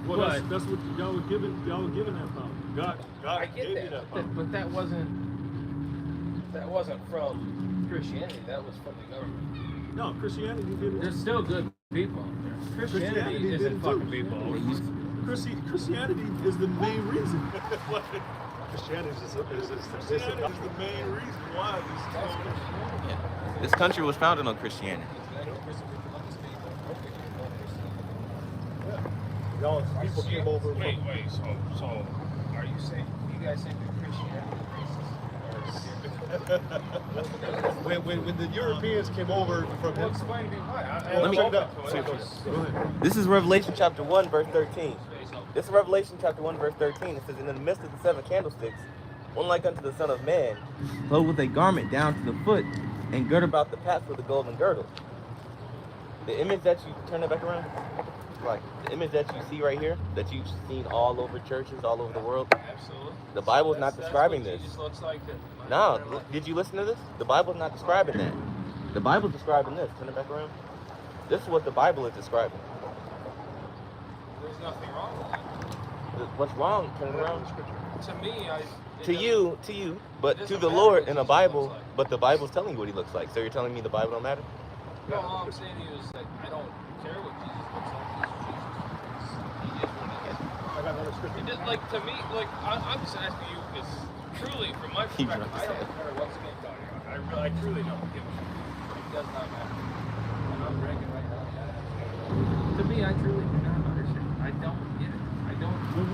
Well, But- that's what y'all were given. Y'all were given that power. God I get gave you that, that power. but that wasn't from Christianity. That was from the government. No, Christianity did it. There's still good people out there. Christianity Christianity did isn't it fucking too. people. Christianity is the main reason. Christianity is Christianity is the main reason why this is going on. This country was founded on Christianity. Y'all people came over. Wait. So are you saying you guys think that Christianity is racist? When the Europeans came over from Well, him, explain to me why. Let me- check it out. Go ahead. This is Revelation chapter 1, verse 13. This is Revelation chapter 1, verse 13. It says, "And in the midst of the seven candlesticks, one like unto the Son of Man, clothed with a garment down to the foot, and girt about the paps with a golden girdle." The image that you turn it back around, like the image that you see right here, that you've seen all over churches, all over the world. Absolutely. The Bible is not describing That's what this. Jesus looks like. No, did you listen to this? The Bible's not describing that. The Bible's describing this. Turn it back around. This is what the Bible is describing. There's nothing wrong with that. What's wrong? Turn it around. To me, To you, but to the Lord in the Bible, but the Bible's telling you what he looks like. So you're telling me the Bible don't matter? No, all I'm saying to you is that I don't care what Jesus looks like. He's Jesus. He is what he is. I got another scripture. It just, like, to me, like, I'm just asking you because truly, from my He perspective, dropped I don't his care what skin color you are. I truly don't give a shit. It does not matter. And I'm drinking right now. To me, I truly do not understand. I don't get it. I don't. We're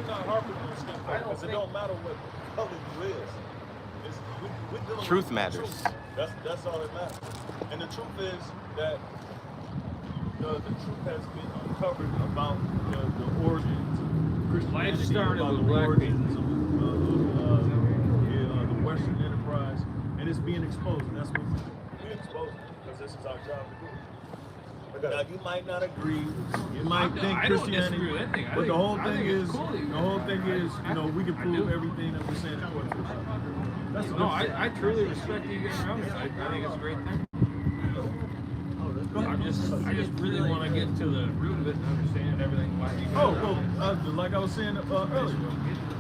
not harping on skin color I don't because it think- don't matter what color you is. We're dealing Truth with matters. truth. That's all that matters. And the truth is that the truth has been uncovered about the origins of Christianity, Life started about with the black origins of the Western enterprise, and it's being exposed. And that's what we're exposing because this is our job to do. Now you might not agree. You might think I don't Christianity, disagree with anything. but the whole I thing think is, it's cool that you the whole thing is, we can I prove do. everything that we're saying according to the Bible. That's No, I truly respect you getting around this. I think it's a great thing. I just really want to get to the root of it and understand everything. Why you Oh well, like I was saying earlier,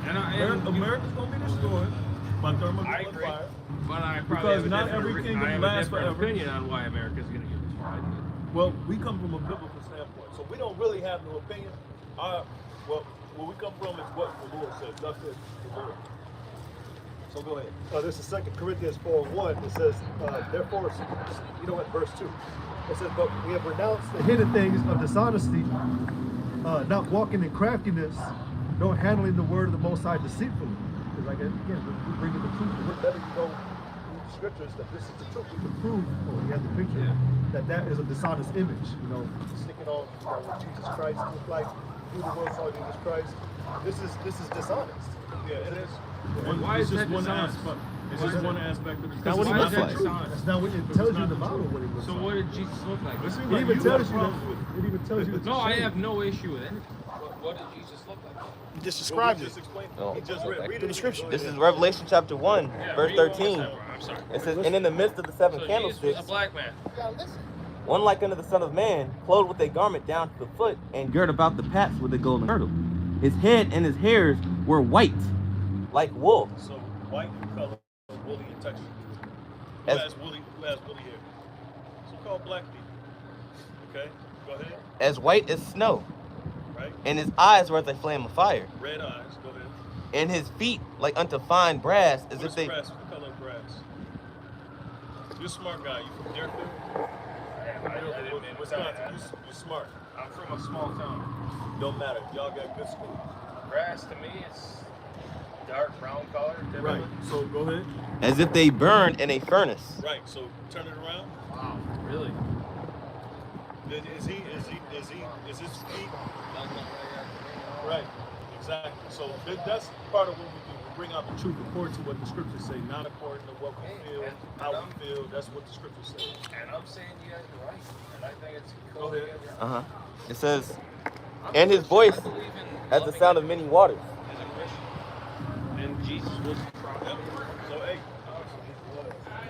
and America's gonna be destroyed by thermal I agree. fire. But I Because probably have a not different, every kingdom I have lasts a different forever. opinion on why America's going to get destroyed. Well, we come from a biblical standpoint, so we don't really have no opinion. Where we come from is what the Lord says. That's it. The Lord. So go ahead. This is 2 Corinthians 4:1. It says, therefore, verse 2. It says, but we have renounced the hidden things of dishonesty, not walking in craftiness, nor handling the word of the Most High deceitfully. Because again, we bring in the truth. We're letting you know through the scriptures that this is the truth. We can prove, you have the picture, that is a dishonest image. Sticking on what Jesus Christ looked like, who the world saw Jesus Christ. This is dishonest. Yeah, it is. Why it's is just that one dishonest? aspect. It's just one aspect of the Now, what do you Why look is that like? dishonest? That's not what it tells you in the Bible what he looks So like. what did Jesus look like? It seems It like even you got tells a you problem that. with it. It even tells you. It's No, a I shame. have no issue with anything. What did Jesus look like? You just described Well, we it. just explained it. Oh, He just okay. read The description. This is Revelation chapter 1, verse read it one more 13. time. I'm sorry. It says, and in the midst of the seven So Jesus was candlesticks, a black man. one like unto the Son of Man, clothed with a garment down to the foot, and girt about the paps with a golden girdle. His head and his hairs were white, like wool. So white in color, woolly in texture. Who As- has woolly hair? So-called black people. Okay, go ahead. as white as snow, Right. and his eyes were as a flame of fire, Red eyes. Go ahead. and his feet like unto fine brass, as What if is they. grass? What the color of grass? You're a smart guy. You from Deerfield? Wisconsin. You're smart. I'm from a small town. Don't matter. Y'all got good school. Grass to me is dark brown color. Right. So go ahead. As if they burned in a furnace. Right. So turn it around. Wow, really? Is his feet? Right. Exactly. So that's part of what we do. We bring out the truth according to what the scriptures say, not according to what we feel, how we feel. That's what the scriptures say. And I'm saying you guys are right. And I think it's Go cool. ahead. It says, and his voice as the sound of many waters. and Jesus was the prophet. So hey,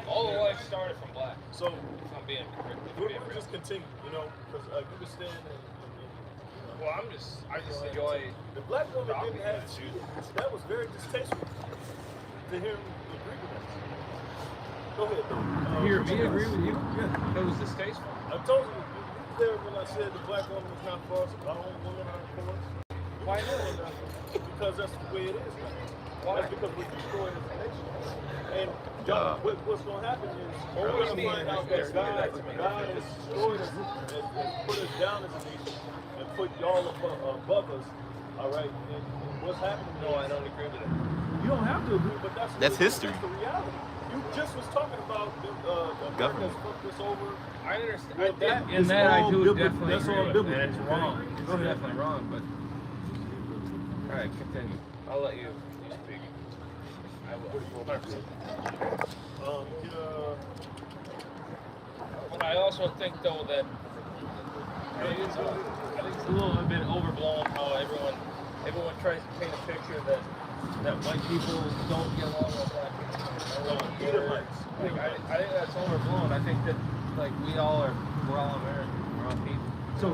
All the life started from black. so If I'm being we'll just continue, you know, because you can stand and well, I just enjoy. the black woman didn't have that was very distasteful to hear him agree with us. Go ahead, though. Hear me agree with you? Yeah. It was distasteful. I told you, you were there when I said the black woman was not for us, our own women are for us. Why not? Because that's the way it is. Why? That's because we're destroying this nation. And God, what's going to happen is we're going to find out that God has destroyed us and put us down as a nation and put y'all above us. All right? And what's happening? No, I don't agree with it. You don't have to agree, but That's history. That's the reality. You just was talking about the Government. America's fucked us over. I understand. Well, that In is that I all do biblical. definitely That's agree all with, biblical. and it's wrong. It's Go ahead. definitely wrong, but all right, continue. I'll let you speak. I will. 100%. But I also think though that I think it's a little bit overblown how everyone tries to paint a picture that white people don't get along with black people. Like, I think that's overblown. I think that like we're all American. We're all people. So,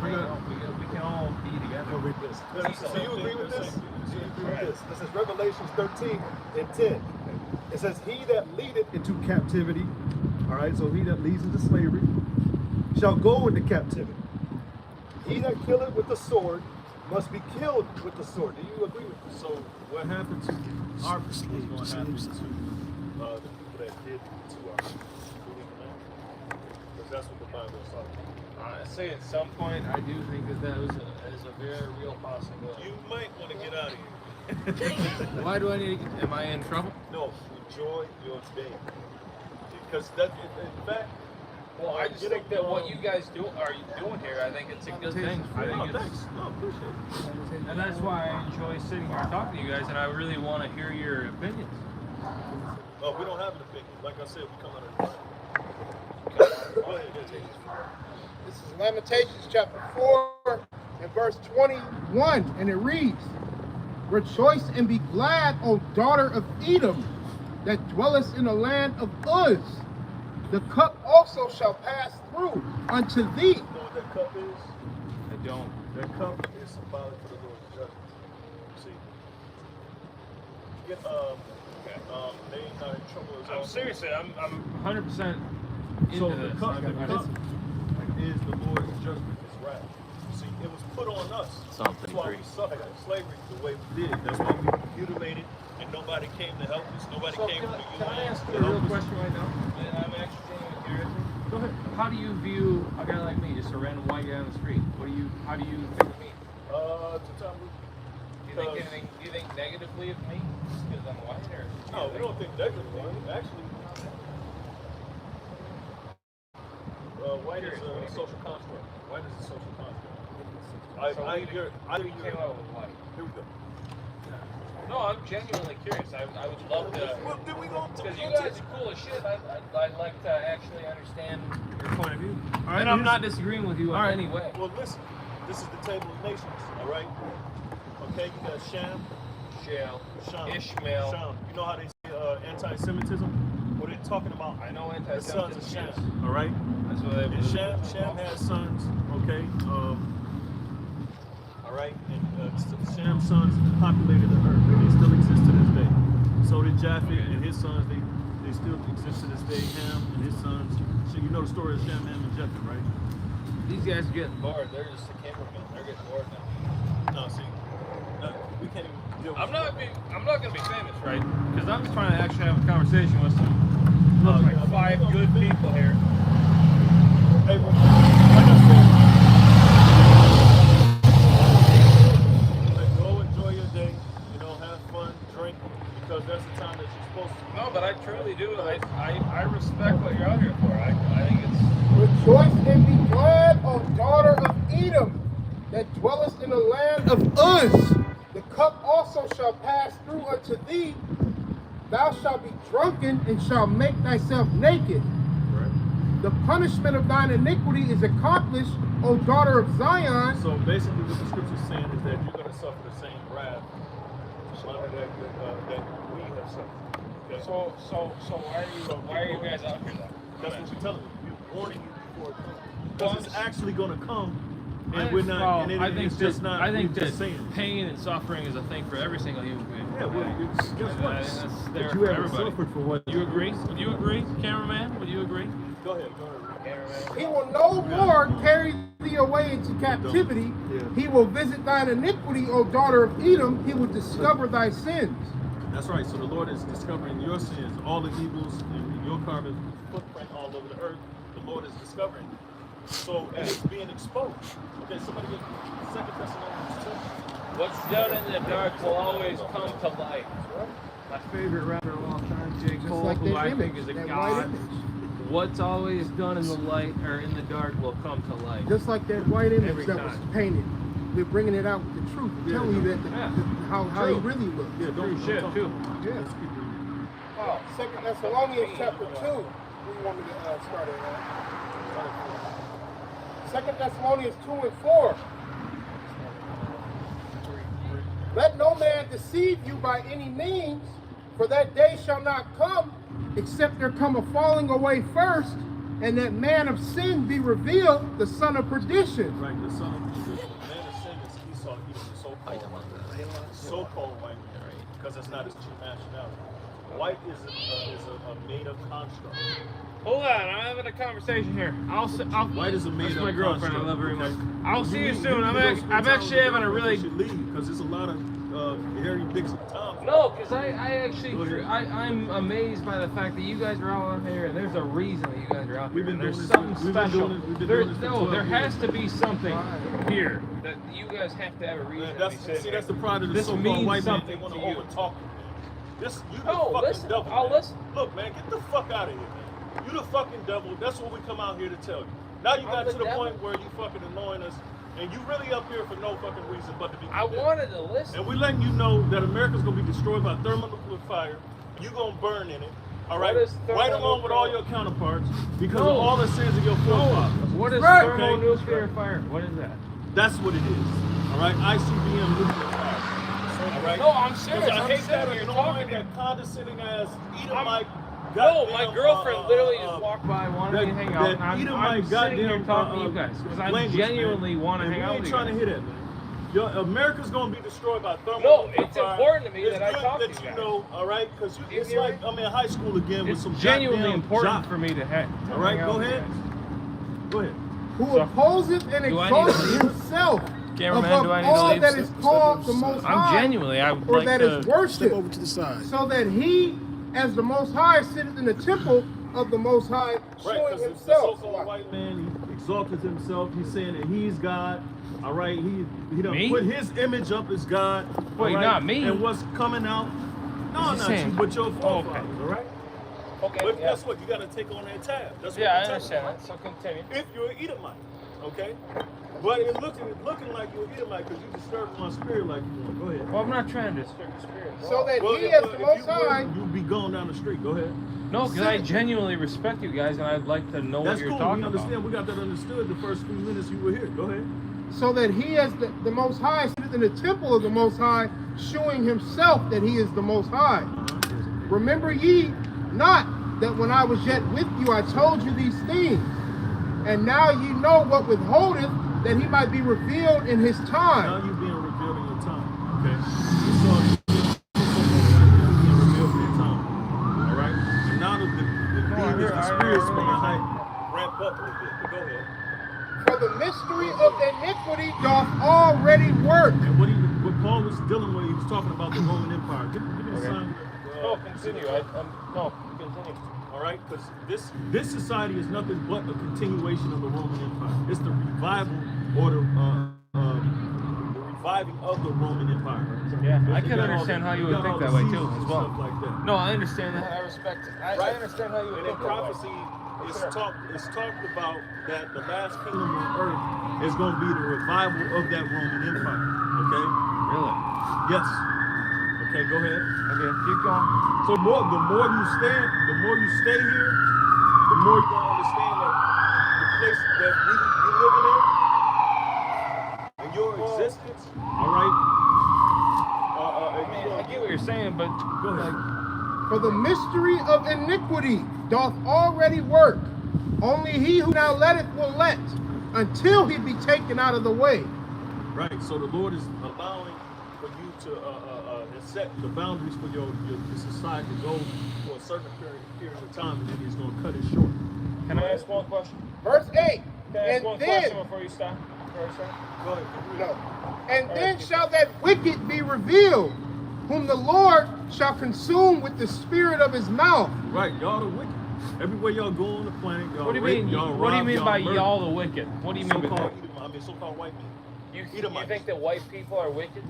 we can all be together. read this. Do you agree with this? Do you agree with this? This is Revelations 13 and 10. It says, he that leadeth into captivity, all right, so he that leads into slavery, shall go into captivity. He that killeth with the sword must be killed with the sword. Do you agree with this? So what happened to our people is going to happen to the people that did to our people. Because that's what the Bible is talking about. Honestly, at some point, I do think that is a very real possibility. You might want to get out of here. Why do I need? Am I in trouble? No, enjoy your day. Because that, in fact, Well, I just think that what you guys are doing here, I think it's a good thing. I think it's, thanks. No, appreciate it. and that's why I enjoy sitting here and talking to you guys, and I really want to hear your opinions. No, we don't have an opinion. Like I said, we come out of the Go ahead, This is Lamentations chapter 4 and verse 21, and it reads, Rejoice and be glad, O daughter of Edom, that dwellest in the land of Uz. The cup also shall pass through unto thee. You know what that cup is? I don't. That cup is symbolic for the Lord's judgment. See? Get, they ain't not in trouble as I'm well. seriously, I'm 100% into So this. the cup is the Lord's judgment, his wrath. See, it was put on us. Psalm That's why 33. we suffered slavery the way we did. That's why we were mutilated and nobody came to help us. Nobody So came can to I you ask to you a real help us. question right now? And I'm actually curious. Go ahead. How do you view a guy like me, just a random white guy on the street? How do you think of me? To tell me. Do you think negatively of me because I'm white, or? No, we don't think negatively. Actually, white is a social construct. White is a social construct. You came out with white. Here we go. No, I'm genuinely curious. I would love to. Well, then we gonna Because you guys are cool as shit. I'd like to actually understand your point of view. All right, And I'm here's- not disagreeing with you in All right. any way. Well, listen. This is the table of nations. All right. Okay, you got Shem, Sham, Ishmael. Sham. You know how they say anti-Semitism? What they're talking about? I know The sons of anti-Semitism. Shem. All right. That's what they And Shem has sons. Okay. All right. And Sham's sons populated the earth. They still exist to this day. So did Japheth and his sons. They still exist to this day. Ham and his sons. So you know the story of Shem, Ham, and Japheth, right? These guys are getting bored. They're just a cameraman. They're getting bored now. No, see, we can't even deal with I'm not gonna be famous, right? Because I'm trying to actually have a conversation with some look like yeah, 5 good people here. Hey, bro, like I said, go enjoy your day. You know, have fun, drink, because that's the time that you're supposed to. No, but I truly do. I respect what you're out here for. I think it's. Rejoice and be glad, O daughter of Edom, that dwellest in the land of Uz. The cup also shall pass through unto thee. Thou shalt be drunken and shalt make thyself naked. Right. The punishment of thine iniquity is accomplished, O daughter of Zion. So basically, what the scripture's saying is that you're going to suffer the same wrath under that we have suffered. Okay? So why are you guys out here though? That's what we're telling you. We're warning you before it comes. Well, Because it's actually going to come, and we're not. And I think it's just not. I think we're that just saying. pain and suffering is a thing for every single human being. Yeah, well, it's guess And what? that's But there you for haven't everybody. suffered for what? You agree? Would you agree, cameraman? Would you agree? Go ahead. He will no more carry thee away into captivity. Yeah. He will visit thine iniquity, O daughter of Edom. He will discover thy sins. That's right. So the Lord is discovering your sins, all the evils in your carbon footprint all over the earth. The Lord is discovering. So and it's being exposed. Okay, somebody get 2 Thessalonians 2. What's done in the dark will always come to light. My favorite rapper of all time, J. Just Cole, like who that I image, think is a that white god. image. What's always done in the light or in the dark will come to light. Just like that white image Every that time. was painted. We're bringing it out with the truth. We're telling you that how he True. really looks. Yeah, True shit, too. Yeah. Let's keep reading. Oh, 2 Thessalonians chapter 2. Where you want me to start at? 2 Thessalonians 2 and 4. Let no man deceive you by any means, for that day shall not come, except there come a falling away first, and that man of sin be revealed, the son of perdition. Right, the son of the man of sin is Esau, the so-called white man, because it's not his true nationality. White is a made-up construct. Hold on, I'm having a conversation here. I'll White is a made-up that's my girlfriend. I construct, love her very okay? much. I'll see you need- soon. need I'm to go spend time actually with having a your really girlfriend. You should leave because there's a lot of Harry Dixon Tom. no, because I actually Go ahead. I'm amazed by the fact that you guys are all out here, and there's a reason that you guys are out We've here. been And there's doing this something for- we've been special. doing it- we've been There, doing this for no, 12 there has years. to be something here that you guys have to have a reason. Man, to that's, be sitting see, that's the here. pride of the This so-called means white man. They something want to to you. overtalk you, man. This, you the No, fucking listen, devil, I'll man. listen. Look, man, get the fuck out of here, man. You the fucking devil. That's what we come out here to tell you. Now you I'm got the to the devil? point where you fucking annoying us, and you really up here for no fucking reason but to be I condemned. wanted to listen. And we letting you know that America's gonna be destroyed by thermonuclear fire. You gonna burn in it. All right, What is right along with all thermonuclear- your counterparts because No. of all the sins of your forefathers. What is Right. thermonuclear fire? What is that? That's what it is. All right, ICBM nuclear fire. All right. No, I'm serious. 'Cause I I'm hate serious. that You're annoying, talking that condescending ass Edomite. No, my goddamn, girlfriend literally just walked by, wanted me to that- hang out, that and I'm Edomite sitting here goddamn, talking to you guys because I language, genuinely man. want to And hang out we with ain't you trying guys. to hit it, man. America's gonna be destroyed by thermal. No, it's fire. important to me It's that I good talk to that you you guys. know, all right? Because You it's hear like me? I'm in high school again with It's some genuinely goddamn important jock. for me to hang All right, out go with you ahead. guys. Go ahead. Who So- opposeth and Do I need to exalts leave? himself Cameraman, above do I need to all leave? that is called the Most I'm High, genuinely, I would or like that to. is Step worshipped, over to the side. so that he, as the Most High, sitteth in the temple of the Most High, Right, showing because the himself. so-called white man, he exalted himself. He's saying that he's God. All right, he done Me? put his image up as God. all Wait, right? not me. And what's coming out? No, Is he not saying- you, but your Oh, forefathers. okay. All right. Okay, But yeah. guess what? You got to take on that tab. That's what Yeah, I we're telling understand you. that. So continue. If you're an Edomite, okay. But it's looking like you're an Edomite because you disturbed my spirit like you want. Go ahead. Well, I'm not trying to disturb your spirit. So that Well, he, if- as well, the if Most you High, would, you'd be going down the street. Go ahead. No, because I genuinely respect you guys, and I'd like to know That's what you're cool. talking We understand. about. We got that understood the first few minutes you were here. Go ahead. so that he, as the Most High, sitteth in the temple of the Most High, showing himself that he is the Most High. Remember ye not that when I was yet with you, I told you these things, and now ye know what withholdeth, that he might be revealed in his Now time. you being revealed in your time. Okay. You saw being revealed in your time. All right. And now the demons and spirits going to ramp up a little bit. But go ahead. For the mystery of iniquity doth already work. And what Paul was dealing with, he was talking about the Roman Empire. Give me the sign. No, continue. No, continue. All right, because this society is nothing but a continuation of the Roman Empire. It's the revival or the reviving of the Roman Empire. Yeah, I You can got all understand the- how you you would got think all that the way too, seasons as and well. stuff like that. No, I understand that. I respect it. I understand how you would And in think that way. prophecy, it's talked about that the last kingdom on earth is going to be the revival of that Roman Empire. Okay? Really? Yes. Okay, go ahead. Okay, keep going. So the more you stay here, the more you're gonna understand that the place that we living in and your existence, all right. I For the mystery of iniquity doth already work. Only he who now letteth will let, until he be taken out of the way. Right. So the Lord is allowing for you to set the boundaries for your society to go for a certain period of time, and then He's going to cut it short. Can I ask one question? Verse 8. Can I ask And one then, question before you stop? Go ahead. no. And then shall that wicked be revealed, whom the Lord shall consume with the spirit of his mouth. Right. Y'all the wicked. Everywhere y'all go on the planet, y'all What do you rape, mean? y'all What do you rob, mean y'all by murder. y'all the wicked? What do you mean by So-called, that? so-called white men. You Edomites. think that white people are wicked?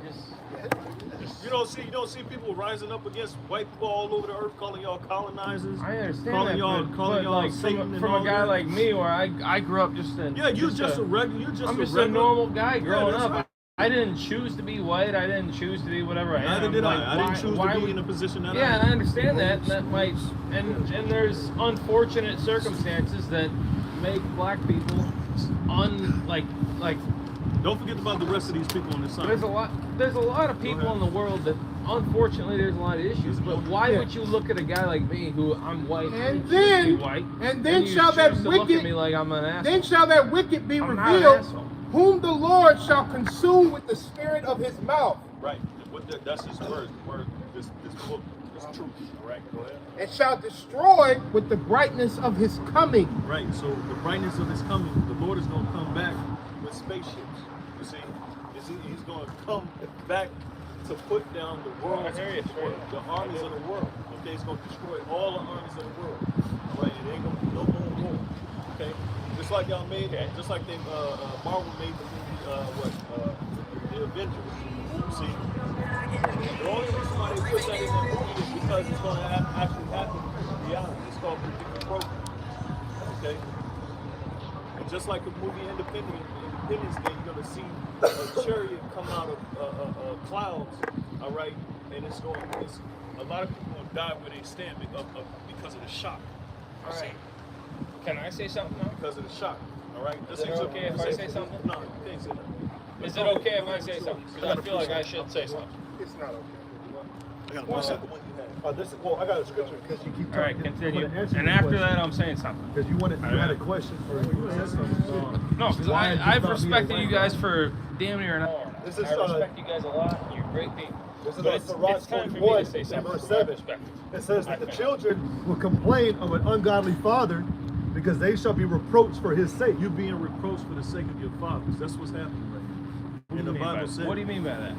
You don't see people rising up against white people all over the earth, calling y'all colonizers. I understand calling that, y'all, but, calling y'all like Satan and from all a guy that. like me, where I grew up just in. Yeah, you're just a regular. You're just I'm a just regular, a normal guy growing that's up. right. I didn't choose to be white. I didn't choose to be whatever I am. Neither did Like, I. I didn't choose why to be would- in a position that Yeah, I and I understand that. And that might, and there's unfortunate circumstances that make black people like. Don't forget about the rest of these people on the side. There's a lot of people in the world that unfortunately there's a lot of issues. But why would you look at a guy like me who I'm white And choose to then- be white, and then you shall that choose to look wicked- at me like I'm an asshole? Then shall that wicked be I'm not an revealed, asshole. whom the Lord shall consume with the spirit of his mouth, Right. That's His word. The word. This book is truth. Right. Go ahead. and shall destroy with the brightness of his coming. Right. So the brightness of His coming, the Lord is going to come back with spaceships. You see, He's going to come back to put down the world, the armies of the world. Okay, He's going to destroy all the armies of the world. Right. It ain't going to be no more war. Okay. Just like y'all made, just like they Marvel made the movie, the Avengers. See, the only reason why they put that in that movie is because it's going to actually happen in reality. It's called predictive programming. Okay. And just like the movie Independence Day, you're going to see a chariot come out of clouds. All right, and it's a lot of people going to die where they stand because of the shock. All right. Can I say something now? Because of the shock. All right. Is it okay if I say something? No, you can't say that. Is it okay if I say something? Because I feel like I should say something. It's not okay. I got a What's question. the one you had? I got a scripture because you keep All right, continue. And after that, I'm saying something. because you had a question for No, because I've respected you guys for damn near an hour. This is, I respect you guys a lot. You're great people. This is But it's Sirach time for me 41, to say something. verse I 7. respect it. It says that I the think. children will complain of an ungodly father because they shall be reproached for his sake. You're being reproached for the sake of your fathers. That's what's happening right now. And the Bible says. What do you mean by that?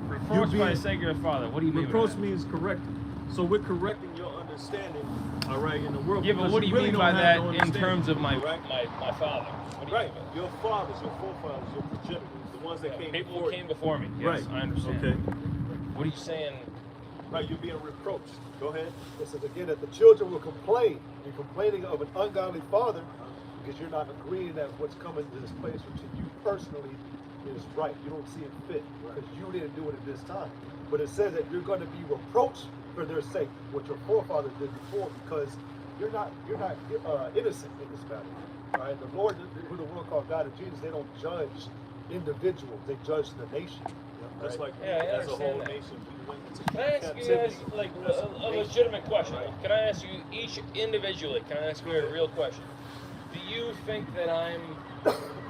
Reproach by the sake of your father. What do you mean by Reproach that? means correcting. So we're correcting your understanding, all right, in the world. Yeah, but because what do you really mean by don't that have no in understanding, terms of my right? my father? What do you Right, mean by your fathers, your forefathers, your progenitors, the ones that that? came People before who came before me. Yes, Right. I understand. Okay. What are you saying? Right, you're being reproached. Go ahead. It says again that the children will complain. You're complaining of an ungodly father because you're not agreeing that what's coming to this place, which to you personally is right. You don't see it fit because you didn't do it at this time. But it says that you're going to be reproached for their sake, what your forefathers did before, because you're not innocent in this matter. Right? The Lord, who the world called God and Jesus, they don't judge individuals; they judge the nation. That's Right? like Yeah, I as a understand whole that. nation, we went into Can I ask you guys like a legitimate question? Can I ask you each individually? Can I ask you a real question? Do you think that I'm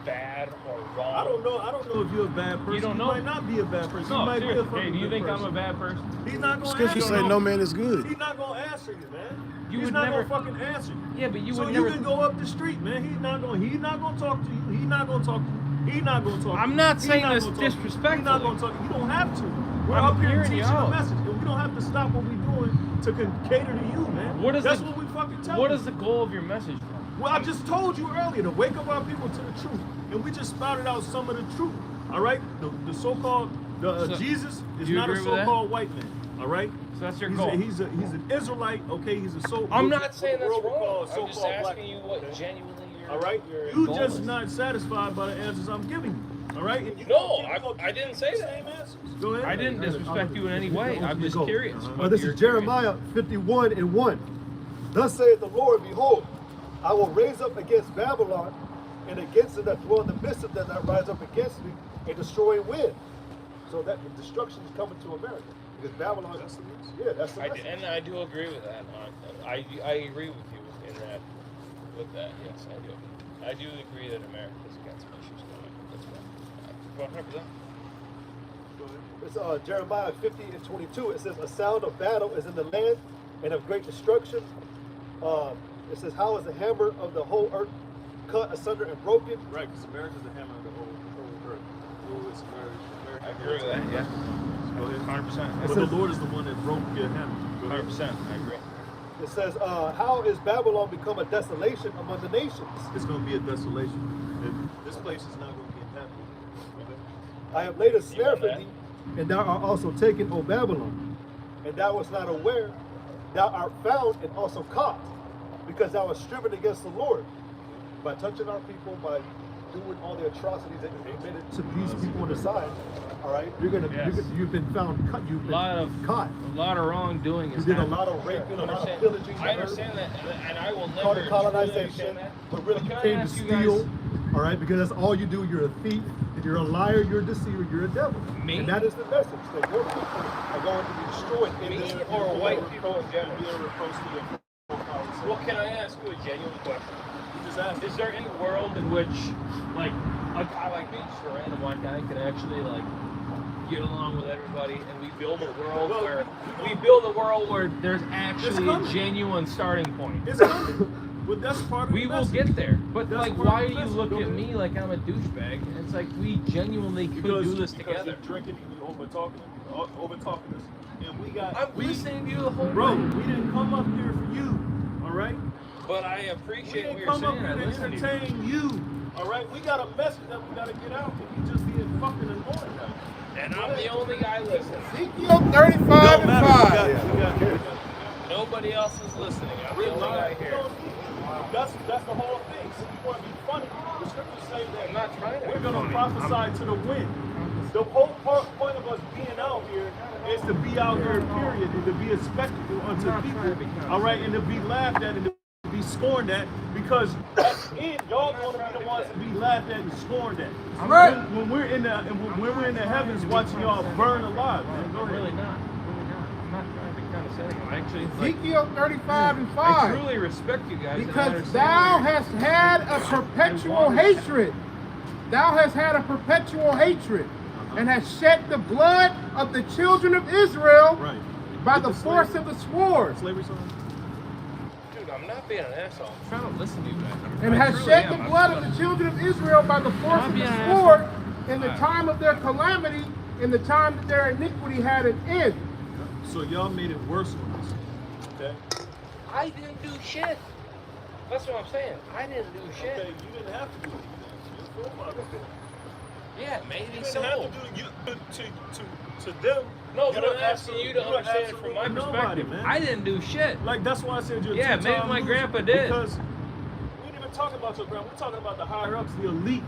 bad or wrong? I don't know if you're a bad person. You don't know? might not be a bad person. No, you might be a seriously. fucking Hey, do you good think person. I'm a bad person? He's not going to Scripture answer say you. no man is good. He's not going to answer you, man. You He's would not never- going to fucking answer you. Yeah, but you so would you never. can go up the street, man. He's not going to talk to you. He's not going to talk to you. He's not going to talk to you. I'm not He's saying not this gonna talk to you. disrespectfully. He's not going to talk to you. You don't have to. We're I'm up here hearing teaching you the out. message. And we don't have to stop what we're doing to cater to you, man. What is That's the- what we fucking tell What you. is the goal of your message? Well, I just told you earlier to wake up our people to the truth, and we just spouted out some of the truth. All right, the so-called So, Jesus is do you not a agree with that? so-called white man. All right, So that's your he's goal. he's an Israelite. Okay, he's a I'm what not saying the that's world would call wrong. a I'm just so-called black asking you man, what okay? genuinely your All right, your you goal just is. not satisfied by the answers I'm giving you. All right, and you No, gonna keep I didn't say the that. same answers. Go ahead. I didn't disrespect you in any way. I'm just curious. This is Jeremiah 51:1. Thus saith the Lord, behold, I will raise up against Babylon and against them that dwell in the midst of them that rise up against me a destroying wind. So that the destruction is coming to America. Because Babylon, that's the message. And I do agree with that. I agree with you in that. With that, yes, I do. I do agree that America's got some issues going. That's right. 100%. It's Jeremiah 50 and 22. It says, a sound of battle is in the land and of great destruction. It says, how is the hammer of the whole earth cut asunder and broken? Right, because America's the hammer of the whole earth. It's America. I agree with that, yeah. Go ahead. 100%. But the Lord is the one that broke your hammer. Go ahead. 100%. I agree. It says, how is Babylon become a desolation among the nations? It's going to be a desolation. This place is not going to be inhabited. I have laid a snare for thee, and thou art also taken, O Babylon. And thou wast not aware, thou art found and also caught, because thou hast striven against the Lord, by touching our people, by doing all the atrocities that you committed to these people on the side. All right, you've been found cut. You've been caught. A lot of wrongdoing is You did a happening. lot of raping, a lot of pillaging. I understand that, and I will Called never it colonization, that. but really you Can I came to ask you steal. guys- All right, because that's all you do. You're a thief, and you're a liar. You're a deceiver. You're a devil. Me? And that is the message that your people are going to be destroyed. In Me this or white people in general? Well, Well, can I ask you a genuine question? just ask. Is there any world in which, like, a guy like me, just a random white guy, can actually, like, get along with everybody, and we build a world where there's actually a genuine starting point? It's coming. But that's part of We the will message. get there. But That's like, part why of do the you message. look Go at ahead. me like I'm a douchebag? And it's like we genuinely could do this because together. you're drinking, you over talking us, and we got. I'm listening to you the whole Bro, way. we didn't come up here for you, all right? But I We appreciate what didn't you're come up saying. I here to listen to you. entertain you, all right? We got a message that we got to get out, and you just being fucking annoying now. And I'm the only guy listening. Ezekiel 35 and 5. Nobody else is listening. I'm the only guy here. That's the whole thing. So you want to be funny. The scriptures say that I'm not trying to we're be going to funny. prophesy to the wind. The whole point of us being out here is to be out here, period, and to be a spectacle unto people. All right, and to be laughed at and to be scorned at, because at the end, y'all going to be the ones to be laughed at and scorned at. Right. When we're in the heavens watching y'all burn alive, man. Go I'm ahead. really not. I'm not trying to be condescending. I'm actually, like, Ezekiel 35 and I 5. truly respect you guys. and I Because understand thou where you're- hast had a perpetual hatred. Thou hast had a perpetual hatred, and hast shed the blood of the children of Israel Right. by With the the force slavery- of the sword, Slavery song? Dude, I'm not being an asshole. I'm trying to listen to you guys. and I hast truly shed am. the blood of the children of Israel by the force Not of being the an sword asshole. in the Alright. time of their calamity, in the time that their iniquity had an end. So y'all made it worse on us. Okay? I didn't do shit. That's what I'm saying. I didn't do shit. Okay, you didn't have to do anything. You're full of it. Yeah, You maybe didn't so. have to do to them. No, you but don't I'm asking you to absolutely- understand it from my absolutely perspective. nobody, man. I didn't do shit. Like, that's why I said you're a Yeah, two-time maybe my loser, grandpa did. Because we didn't even talk about your grandpa. We're talking about the higher ups, the elite.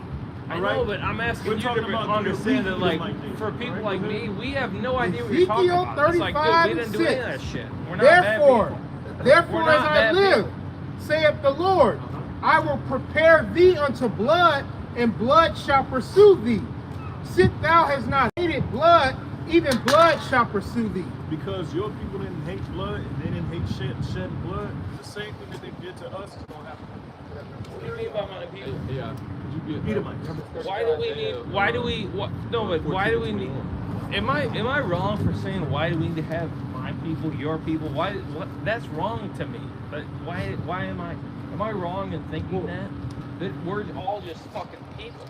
I all know, right? but I'm asking We're you talking to about the understand that, elite like, people like for this, people right? like me, we have no idea what you're talking Ezekiel about. It's like, dude, 35 we didn't and do any of 6. that shit. We're not bad Therefore, people. therefore, We're as not I bad live, people. saith the Lord, I will prepare thee unto blood, and blood shall pursue thee. Since thou hast not hated blood, even blood shall pursue thee. Because your people didn't hate blood and they didn't hate shedding blood. The same thing that they did to us is going to happen. What do you mean by my people? Yeah. Edomites. Why do we need? Why do we? What? No, but why do we need? Am I wrong for saying why do we need to have my people, your people? Why? What? That's wrong to me. But why? Why am I? Am I wrong in thinking that we're all just fucking people?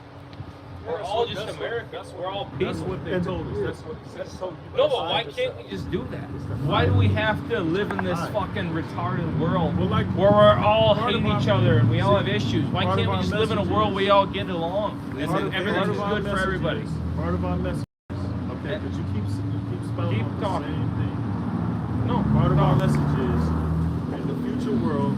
We're all just Americans. We're all That's people. what they told us. That's told you. No, but why can't we just do that? Why do we have to live in this fucking retarded world Well, like, where we're all part of hating our- each other and we all have issues? Why part of can't we our just live in a message world is- where we all get along and Part then of everything's our good for message everybody? is- Part of our message. Okay, but you keep spelling Keep out talking. the same thing. No, Part of our message is in the future world,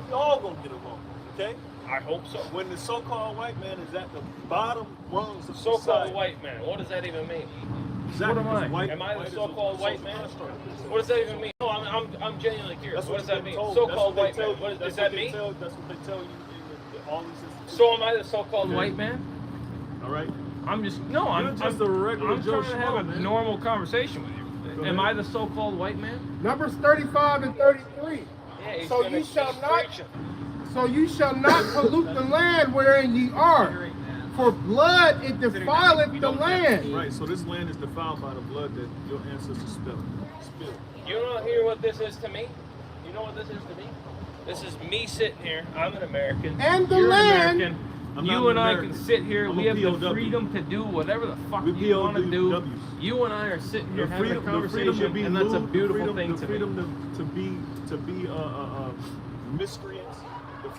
we all gonna get along. Okay? I hope so. When the so-called white man is at the bottom rungs of So-called society, white man. What does that even mean? exactly, What am I? because white- Am I white the is a so-called social white man? construct. What does that even mean? No, I'm genuinely curious. That's What does that you've mean? been told. So-called That's white what they man. tell What you. does That's that what they mean? tell- That's what they tell you in all these institutions. So am I the so-called Okay. white man? All right. I'm just no. I'm You're just a regular I'm Joe trying to have Schmo, a man. normal conversation with you. Am I the so-called white man? Numbers 35 and 33. Yeah, he's So gonna you shall keep not preaching. So you shall not pollute the land wherein ye are, for blood it defileth the land. Right, so this land is defiled by the blood that your ancestors spilled. You don't hear what this is to me? You know what this is to me? This is me sitting here. I'm an American. And the You're land- an American. I'm You not and an I American. can sit here. I'm We a have the POW. freedom to do whatever the fuck We you want to do. POWs. You and I are sitting here having a the freedom conversation, to be and that's a moved, beautiful the freedom, thing the to me. freedom to be miscreants, the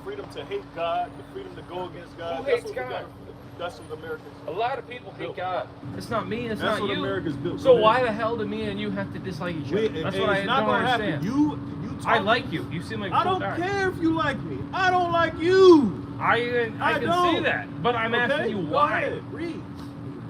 freedom to hate God, the freedom to go against God. Who That's hates what we God? got- That's what Americans. A lot of people hate God. It's not me. It's That's not what you. America's built. So Go why ahead. the hell do me and you have to dislike each We- other? That's and what I it's not don't gonna understand. happen. You I talk- like you. You seem like a I cool don't guy. care if you like me. I don't like you. I can don't. see that, but I'm Okay? asking you Go why. ahead, read.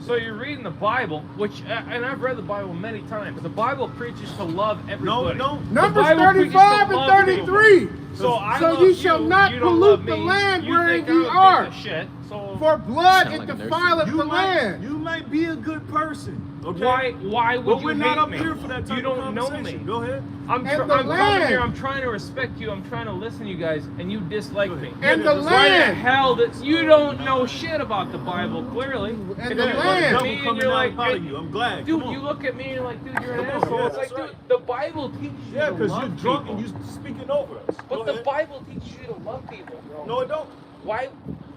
So you're reading the Bible, which, and I've read the Bible many times. The Bible preaches to love No, everybody. it don't. Numbers Bible preaches 35 to and love 33. So I So love ye shall not you don't pollute love the me. land You wherein think ye I'm a are. piece of shit. So For blood Sound it like a nurse. defileth the land. You might be a good person. Okay. why would But you we're hate not up me? here for that type You of don't know conversation. me. Go ahead. I'm And the coming land. here. I'm trying to respect you. I'm trying to listen to you guys, and you dislike me. And the Why the land. hell that you don't know shit about the Bible? Clearly. And If the you look land. at Devil me and coming you're out like, about hey, you. I'm glad. dude, Come on. you look at me and you're like, dude, you're an Come on, asshole. yeah, It's like, that's dude, right. the Bible teaches you Yeah, to because love you're drunk people. and you speaking over us. But Go the ahead. Bible teaches you to love people, bro. No, it don't. Why?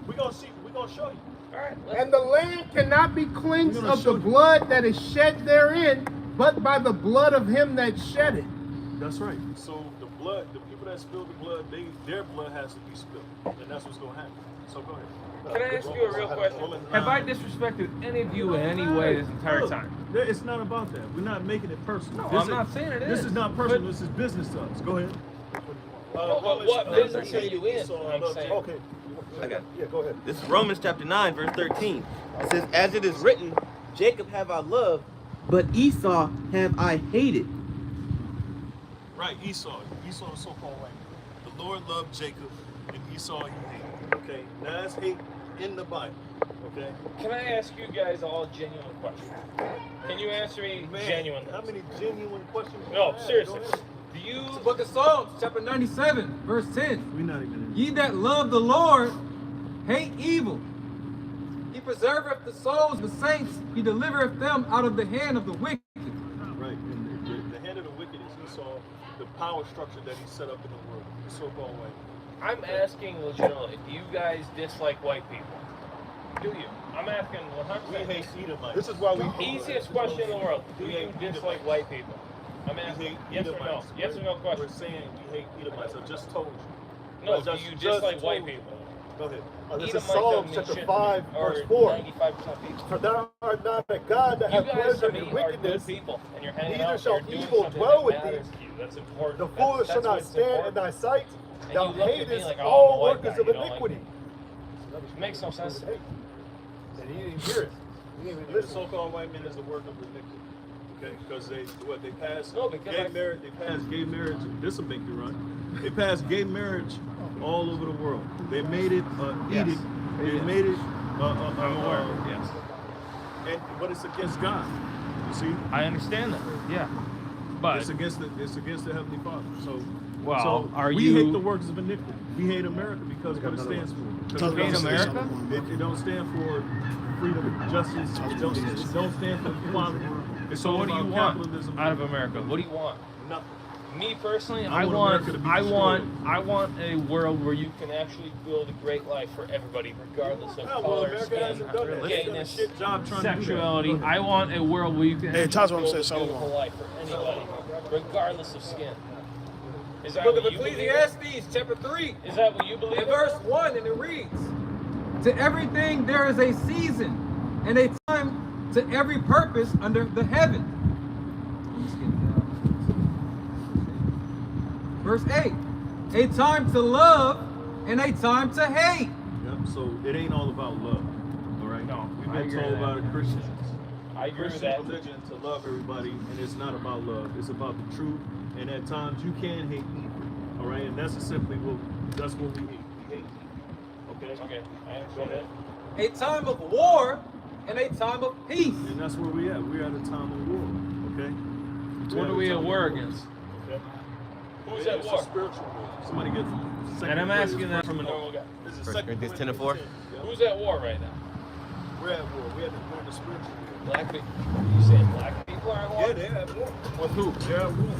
We're gonna see. We're gonna show you. All right. And the land cannot be cleansed We're gonna of the show you. blood that is shed therein, but by the blood of him that shed it. That's right. So the blood, the people that spill the blood, their blood has to be spilled, and that's what's gonna happen. So go ahead. Can I ask you a real question? Romans Have I 9. disrespected any of you in any way this entire Look, time? It's not about that. We're not making it personal. No, I'm not saying it This is. is not personal. But- This is business to us. Go ahead. No, but what business are you in? I'm saying. Okay. I got it. Yeah, go ahead. This is Romans chapter 9, verse 13. It says, as it is written, Jacob have I loved, but Esau have I hated. Right, Esau. Esau is so-called white man. The Lord loved Jacob, and Esau he hated. Okay, now that's hate in the Bible. Okay. Can I ask you guys all a genuine question? Can you answer me genuinely? How many genuine questions? you No, have? seriously. Go ahead. Do you? Book of Psalms, chapter 97, verse 10. We're not even in. Ye that love the Lord hate evil. He preserveth the souls of the saints. He delivereth them out of the hand of the wicked. Right, and the hand of the wicked is Esau, the power structure that he set up in the world. The so-called white man. I'm asking legitimately. Do you guys dislike white people? Do you? I'm asking 100%. We hate Edomites. This is why we Easiest question in the world. Do We you hate dislike Edomites. white people? I'm We asking hate yes or no. Edomites. Yes or no question. We're saying we hate Edomites. I just told you. No, I do just- you just dislike told white you. people? Go ahead. This is Edomites Psalm don't mean chapter shit to 5, me, or verse 4. 95% people. For thou art not a God that You hath guys pleasure to me in are good wickedness, people, and you're hanging neither out, shall you're doing evil something dwell that with matters thee. to you. That's important. the foolish shall That's not what's stand in important. thy sight. And Thou you look at me hatest like, oh, I'm a all white workers guy, of you don't like iniquity. me. Makes no sense to me. And he didn't hear it. He didn't even The listen. so-called white man is the work of iniquity. Okay, because they passed No, because gay I- marriage. They passed gay marriage. This will make you run. They passed gay marriage all over the world. They made it Yes. edict. They made it. I'm aware. Yes. But it's against God. You see, I understand that. Yeah. But it's against the Heavenly Father. So, Well, so are we you- hate the works of iniquity. We hate America because of what it stands for. Talk Because about hate it- America? It don't stand for freedom, justice. It don't stand for equality. It's so all what do you about want capitalism. out of America? What do you want? Nothing. Me personally, I want America to be I want destroyed. a world where you can actually build a great life for everybody, regardless of Yeah, well, color, America skin, hasn't done that. They've done a gayness, shit job trying to do that. sexuality. Go ahead. I want a world where you can Hey, actually Tasha wanna build say a something. beautiful life for anybody, regardless of skin. Is that Book of what you believe? Ecclesiastes, chapter 3, Is that what you believe? in verse 1, and it reads, to everything there is a season, and a time to every purpose under the heaven. Verse 8, a time to love and a time to hate. Yep. So it ain't all about love. All right. No, We've I been agree told with by that. the Christians. I agree with Christian that. religion to love everybody, and it's not about love. It's about the truth. And at times you can hate evil. All right. And that's simply that's what we hate. We hate evil. Okay. Okay, I understand that. A time of war and a time of peace. And that's where we at. We're at a time of war. Okay. What are we at war against? Okay. Who's Yeah, at it's a war? spiritual war. Somebody gets. And I'm asking that from a normal guy. This is 1 Second Corinthians 10 and 4. Corinthians 10. Yeah. Who's at war right now? We're at war. We're in the spiritual war. Black people. You saying black people are at war? Yeah, they're at war. With who? They're at war.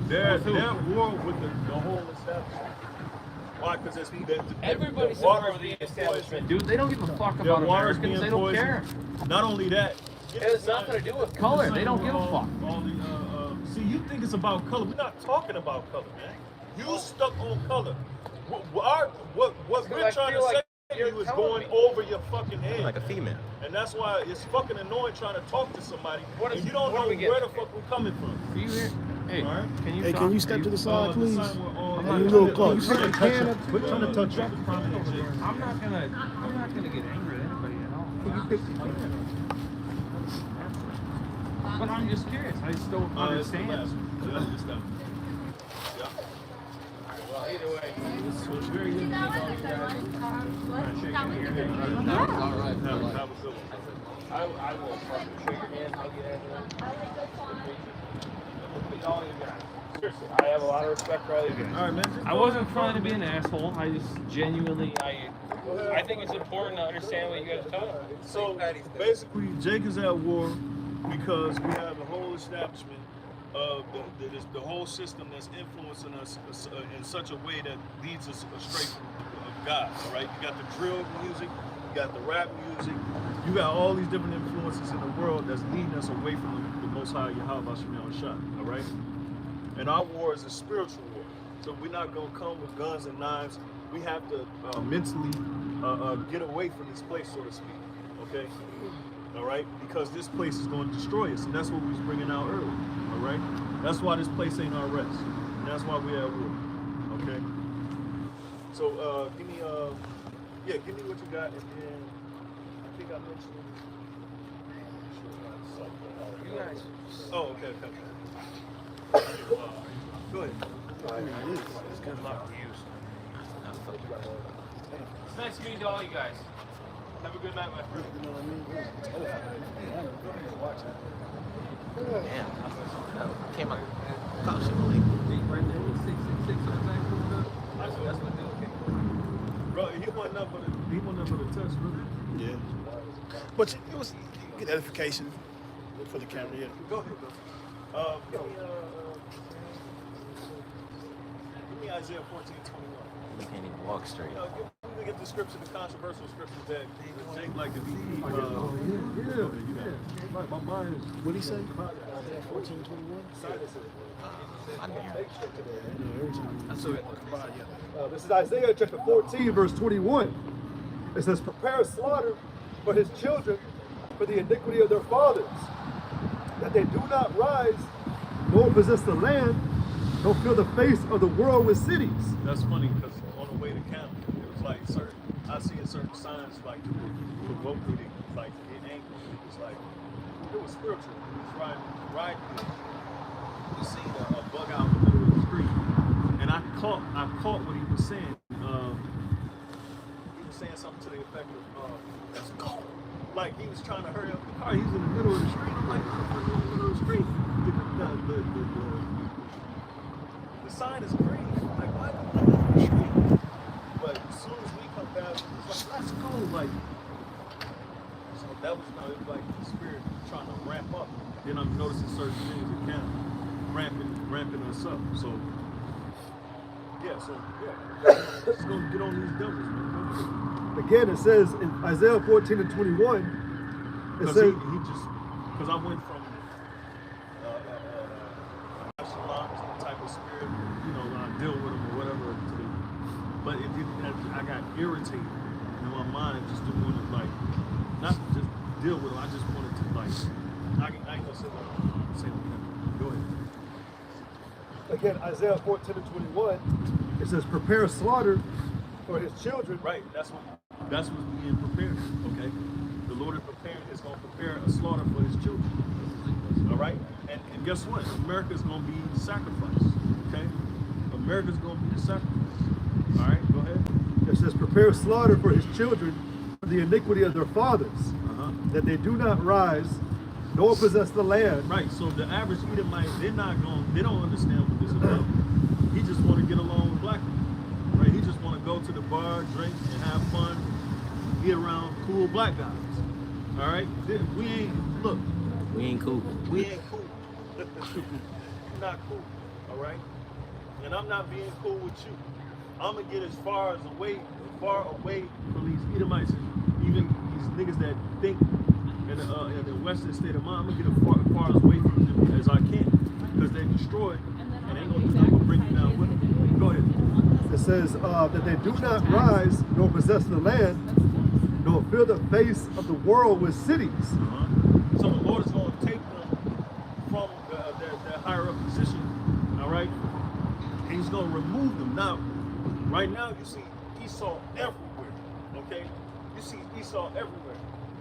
They're With who? at war with the whole establishment. Why? Because it's Everybody's the at war with the establishment, dude. They don't give a fuck Their about water's Americans. being They don't care. poisoned. Not only that, It has nothing to do with color. They don't give a fuck. All the, see, you think it's about color. We're not talking about color, man. You stuck on color. What we're I trying to feel like say to you're you is telling going me. over your fucking head. Like a female. And that's why it's fucking annoying trying to talk to somebody What is- and you don't what know do we get? where the fuck we're coming from. Are you here? Hey, All right. can you Hey, talk? can you step to the side, please? The sign we're on- I'm not- little close. Quit trying to touch up. I'm not gonna get angry at anybody at all. But I'm just curious. I just don't It's the last understand. one. Yeah, it's that one. Yeah. Well, either way. So it's very good to meet all you guys. Have a good one. I will fucking shake your hand, hug your hand. Meet all you guys. Seriously, I have a lot of respect for all you guys. All right, man. I wasn't trying to be an asshole. I just genuinely, I think it's important to understand what you guys are talking about. So basically, Jake is at war because we have the whole establishment of the whole system that's influencing us in such a way that leads us astray from God. All right, you got the drill music, you got the rap music, you got all these different influences in the world that's leading us away from the Most High Yahweh Shemel Shah. All right, and our war is a spiritual war. So we're not gonna come with guns and knives. We have to mentally get away from this place, so to speak. Okay. All right, because this place is going to destroy us, and that's what we was bringing out earlier. All right, that's why this place ain't our rest, and that's why we're at war. Okay. So give me what you got, and then I think I mentioned. You guys. Oh, okay. Go ahead. It's good luck to you. It's nice meeting all you guys. Have a good night, my friend. Damn. Came out. Caught shit like. Bro, he wasn't up for the test, really. Yeah. But it was good edification for the camera, yeah. Go ahead, bro. Give me Isaiah 14:21. We can't even walk straight. Give me the scripture, the controversial scriptures that Jake like to be. My mind is. What did he say? 14:21? I knew. That's it. This is Isaiah chapter 14, verse 21. It says, prepare a slaughter for his children for the iniquity of their fathers, that they do not rise, nor possess the land, nor fill the face of the world with cities. That's funny because on the way to camp, it was like I see certain signs like to provoke me to like get angry. It was like it was spiritual. He was riding. We seen a bug out in the middle of the street, and I caught what he was saying. He was saying something to the effect of, "Let's go." Like he was trying to hurry up the car. He was in the middle of the street. I'm like, "What in the middle of the street?" The sign is green. I'm like, what? But as soon as we come past, it's like, let's go. Like, so that was it was like the spirit trying to ramp up. Then I'm noticing certain things that kind of ramping us up. So just gonna get on these devils, man. Again, it says in Isaiah 14 and 21, it Because says, because I went from Shalom type of spirit, I deal with them or whatever, but I got irritated in my mind. Just didn't want to not just deal with them. I just wanted to I ain't gonna say that. Go ahead. again, Isaiah 14 and 21, it says, prepare a slaughter for his children. Right. That's what's being prepared. Okay. The Lord is going to prepare a slaughter for his children. All right. And guess what? America's going to be sacrificed. Okay. America's going to be the sacrifice. All right. Go ahead. It says, prepare slaughter for his children for the iniquity of their fathers, that they do not rise, nor possess the land. Right. So the average Edomite, they don't understand what this is about. He just want to get along with black people. Right? He just want to go to the bar, drink, and have fun, be around cool black guys. All right? We ain't cool. We ain't cool. We're not cool. All right? And I'm not being cool with you. I'm gonna get as far away from these Edomites, even these niggas that think in the western state of mind. I'm gonna get as far away from them as I can, because they destroyed, and ain't gonna do nothing but bring you down with them. Go ahead. It says that they do not rise nor possess the land, nor fill the face of the world with cities. So the Lord is going to take them from their higher up position, all right? And he's going to remove them. Now, right now, you see Esau everywhere, okay? You see Esau everywhere.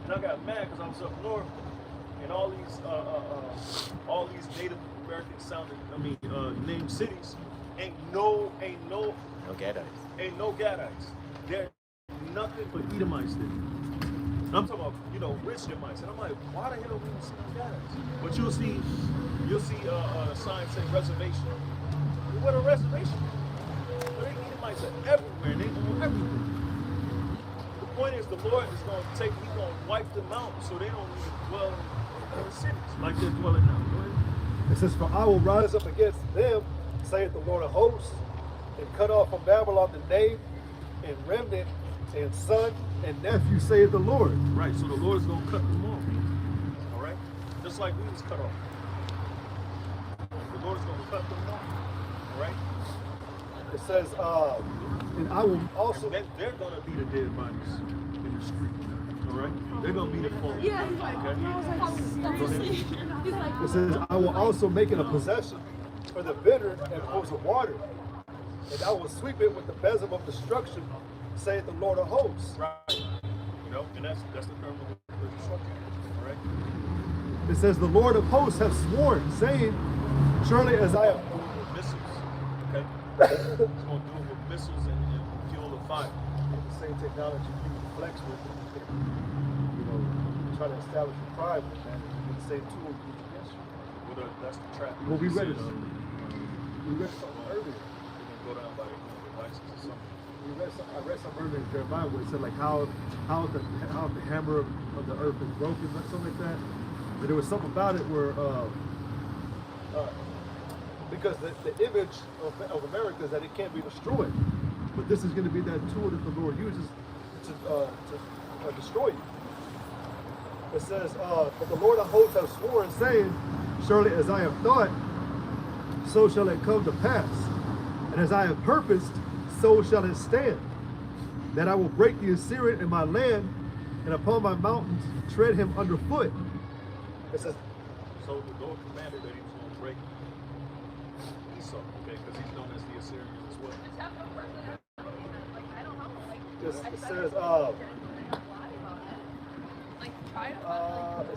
And I got mad because I was up north, and all these Native American sounding, named cities, ain't no Gadites. They're nothing but Edomites there. I'm talking about, rich Edomites. And I'm like, why the hell we see no Gadites? But you'll see a sign saying reservation. What a reservation? But they Edomites are everywhere, and they own everything. The point is, the Lord is going to he's going to wipe them out so they don't need to dwell in the cities like they're dwelling now. Go ahead. It says, for I will rise up against them, saith the Lord of hosts, and cut off from Babylon the name, and remnant, and son, and nephew, saith the Lord. Right, so the Lord is going to cut them off. All right? Just like we was cut off. The Lord is going to cut them off. All right? It says, and I will also... And they're going to be the dead bodies in the street. All right? They're going to be the fallen. Yeah, he's like, okay? It says, I will also make it a possession for the bitter and pools of water, and I will sweep it with the besom of destruction, saith the Lord of hosts. Right. And that's the term of the destruction. All right? It says, the Lord of hosts hath sworn, saying, surely as I have... Missiles. Okay? It's going to do it with missiles and fuel the fire. The same technology people flex with, try to establish a pride with that. The same tool used against you. Well, that's the trap. Well, we read something earlier. Go down by the devices or something. I read something earlier in Jeremiah where it said like how the hammer of the earth is broken, something like that. But there was something about it where because the image of America is that it can't be destroyed, but this is going to be that tool that the Lord uses to destroy you. It says, but the Lord of hosts hath sworn, saying, surely as I have thought, so shall it come to pass. And as I have purposed, so shall it stand. That I will break the Assyrian in my land, and upon my mountains tread him underfoot. It says, so the Lord commanded that he was going to break Esau, okay, because he's known as the Assyrian as well. it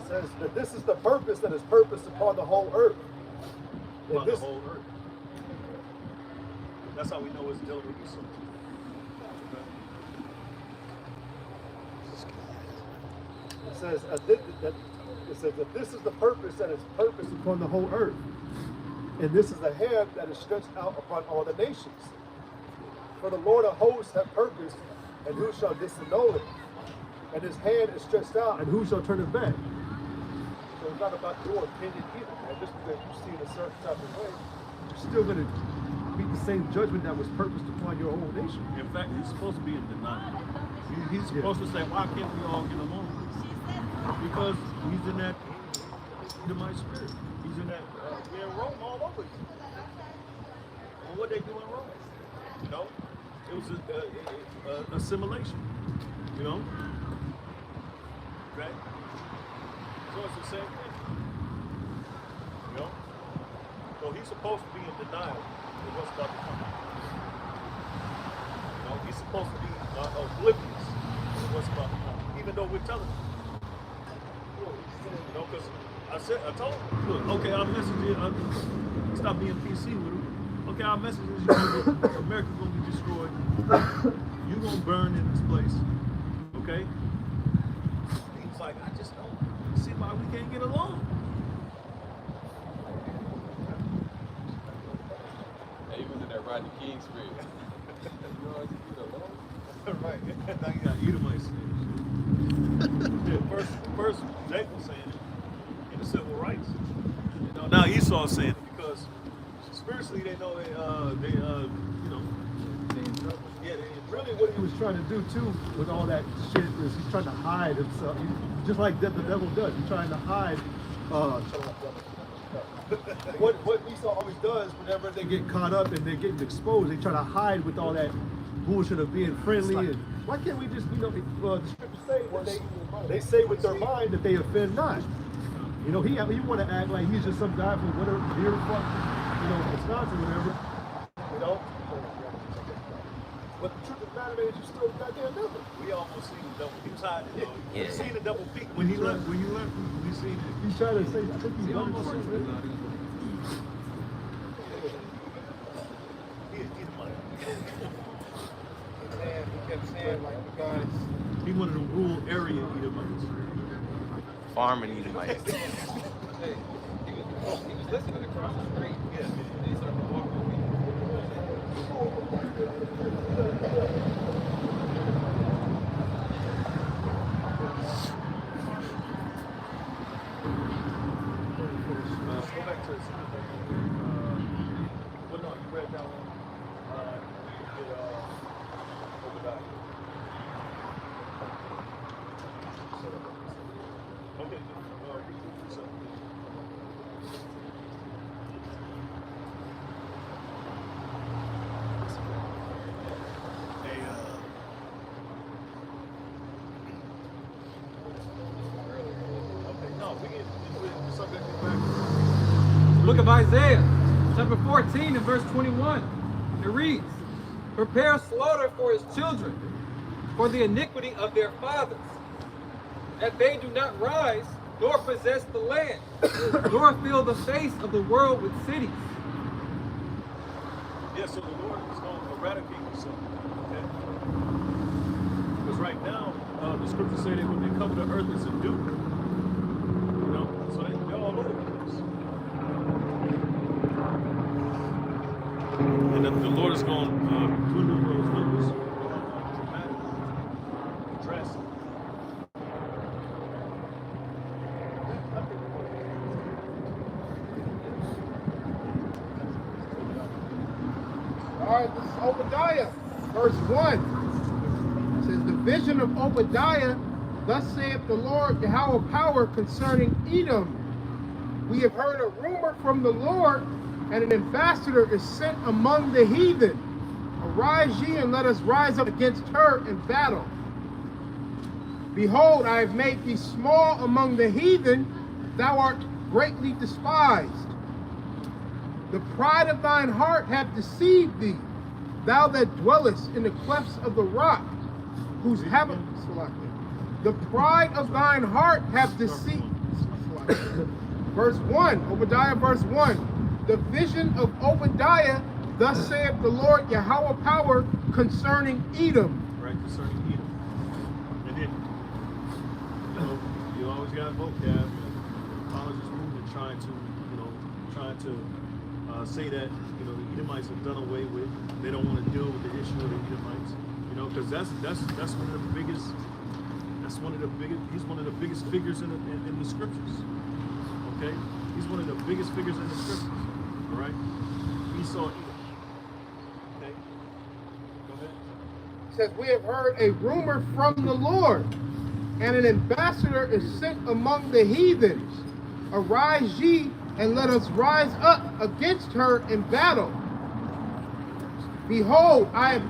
says that this is the purpose that is purposed upon the whole earth. Upon the whole earth. That's how we know it's dealing with Esau. It says that this is the purpose that is purposed upon the whole earth. And this is the hand that is stretched out upon all the nations. For the Lord of hosts hath purposed, and who shall disannul it? And his hand is stretched out, and who shall turn it back? So it's not about your opinion either, man. Just because you see it a certain type of way, you're still going to meet the same judgment that was purposed upon your whole nation. In fact, he's supposed to be in denial. He's supposed to say, why can't we all get along? Because he's in that Edomite spirit. He's in that, we're in Rome all over you. And what they do in Rome? It was a assimilation. Okay? So it's the same thing. So he's supposed to be in denial of what's about to come. He's supposed to be oblivious of what's about to come, even though we're telling him. Because I told him, look, okay, our message is, stop being PC with him. Okay, our message is America's going to be destroyed. You're going to burn in this place. Okay? He's like, I just don't see why we can't get along. king spirit. You know, it's good alone. Right. Now you got Edomites. Yeah, first Jacob was saying it in the civil rights. You know, now Esau's saying it because spiritually they know they you know, yeah, Really, what he was trying to do too with all that shit is he's trying to hide himself, just like the devil does. He's trying to hide. What Esau always does whenever they get caught up and they're getting exposed, they try to hide with all that bullshit of being friendly. And why can't we just, the scriptures say that they say with their mind that they offend not. You know, he want to act like he's just some guy from whatever, deer fuck, Wisconsin, whatever. You know. But the truth of the matter is, you still goddamn devil. we almost seen the double. He was hiding. You know, Yeah. we seen the double peak when he left. When you left, we seen it. He's trying to say, I think he's almost running for it. He Edomite. Man, he kept saying like the God is. He one of the rural area Edomites. Farming Edomites. Hey, he was listening across the street. Yeah. And he started walking with me. Go back to well, no, you read that one. You did Obadiah. Okay. Read something. Okay, no, we get something back. Book of Isaiah, chapter 14 and verse 21. It reads, "Prepare slaughter for his children, for the iniquity of their fathers, that they do not rise, nor possess the land, nor fill the face of the world with cities." Yeah, so the Lord is going to eradicate himself. Okay? Because right now, the scriptures say that when they cover the earth, it's a dew. You know, so they're all over the place. And the Lord is going to dwindle those numbers dramatically, drastically. All right, this is Obadiah, verse 1. It says, the vision of Obadiah, thus saith the Lord, Yahweh power concerning Edom. We have heard a rumor from the Lord, and an ambassador is sent among the heathen. Arise ye, and let us rise up against her in battle. Behold, I have made thee small among the heathen, thou art greatly despised. The pride of thine heart hath deceived thee, thou that dwellest in the clefts of the rock, whose heaven. The pride of thine heart hath deceived. Verse 1, Obadiah, verse 1. The vision of Obadiah, thus saith the Lord Yahweh power concerning Edom. Right, concerning Edom. And then, you always got vocab, apologists movement trying to say that, the Edomites are done away with. They don't want to deal with the issue of the Edomites, because that's one of the biggest. That's one of the biggest. He's one of the biggest figures in the scriptures. Okay, he's one of the biggest figures in the scriptures. All right, Esau, Edom. Okay, go ahead. It says, we have heard a rumor from the Lord, and an ambassador is sent among the heathens. Arise ye, and let us rise up against her in battle. Behold, I have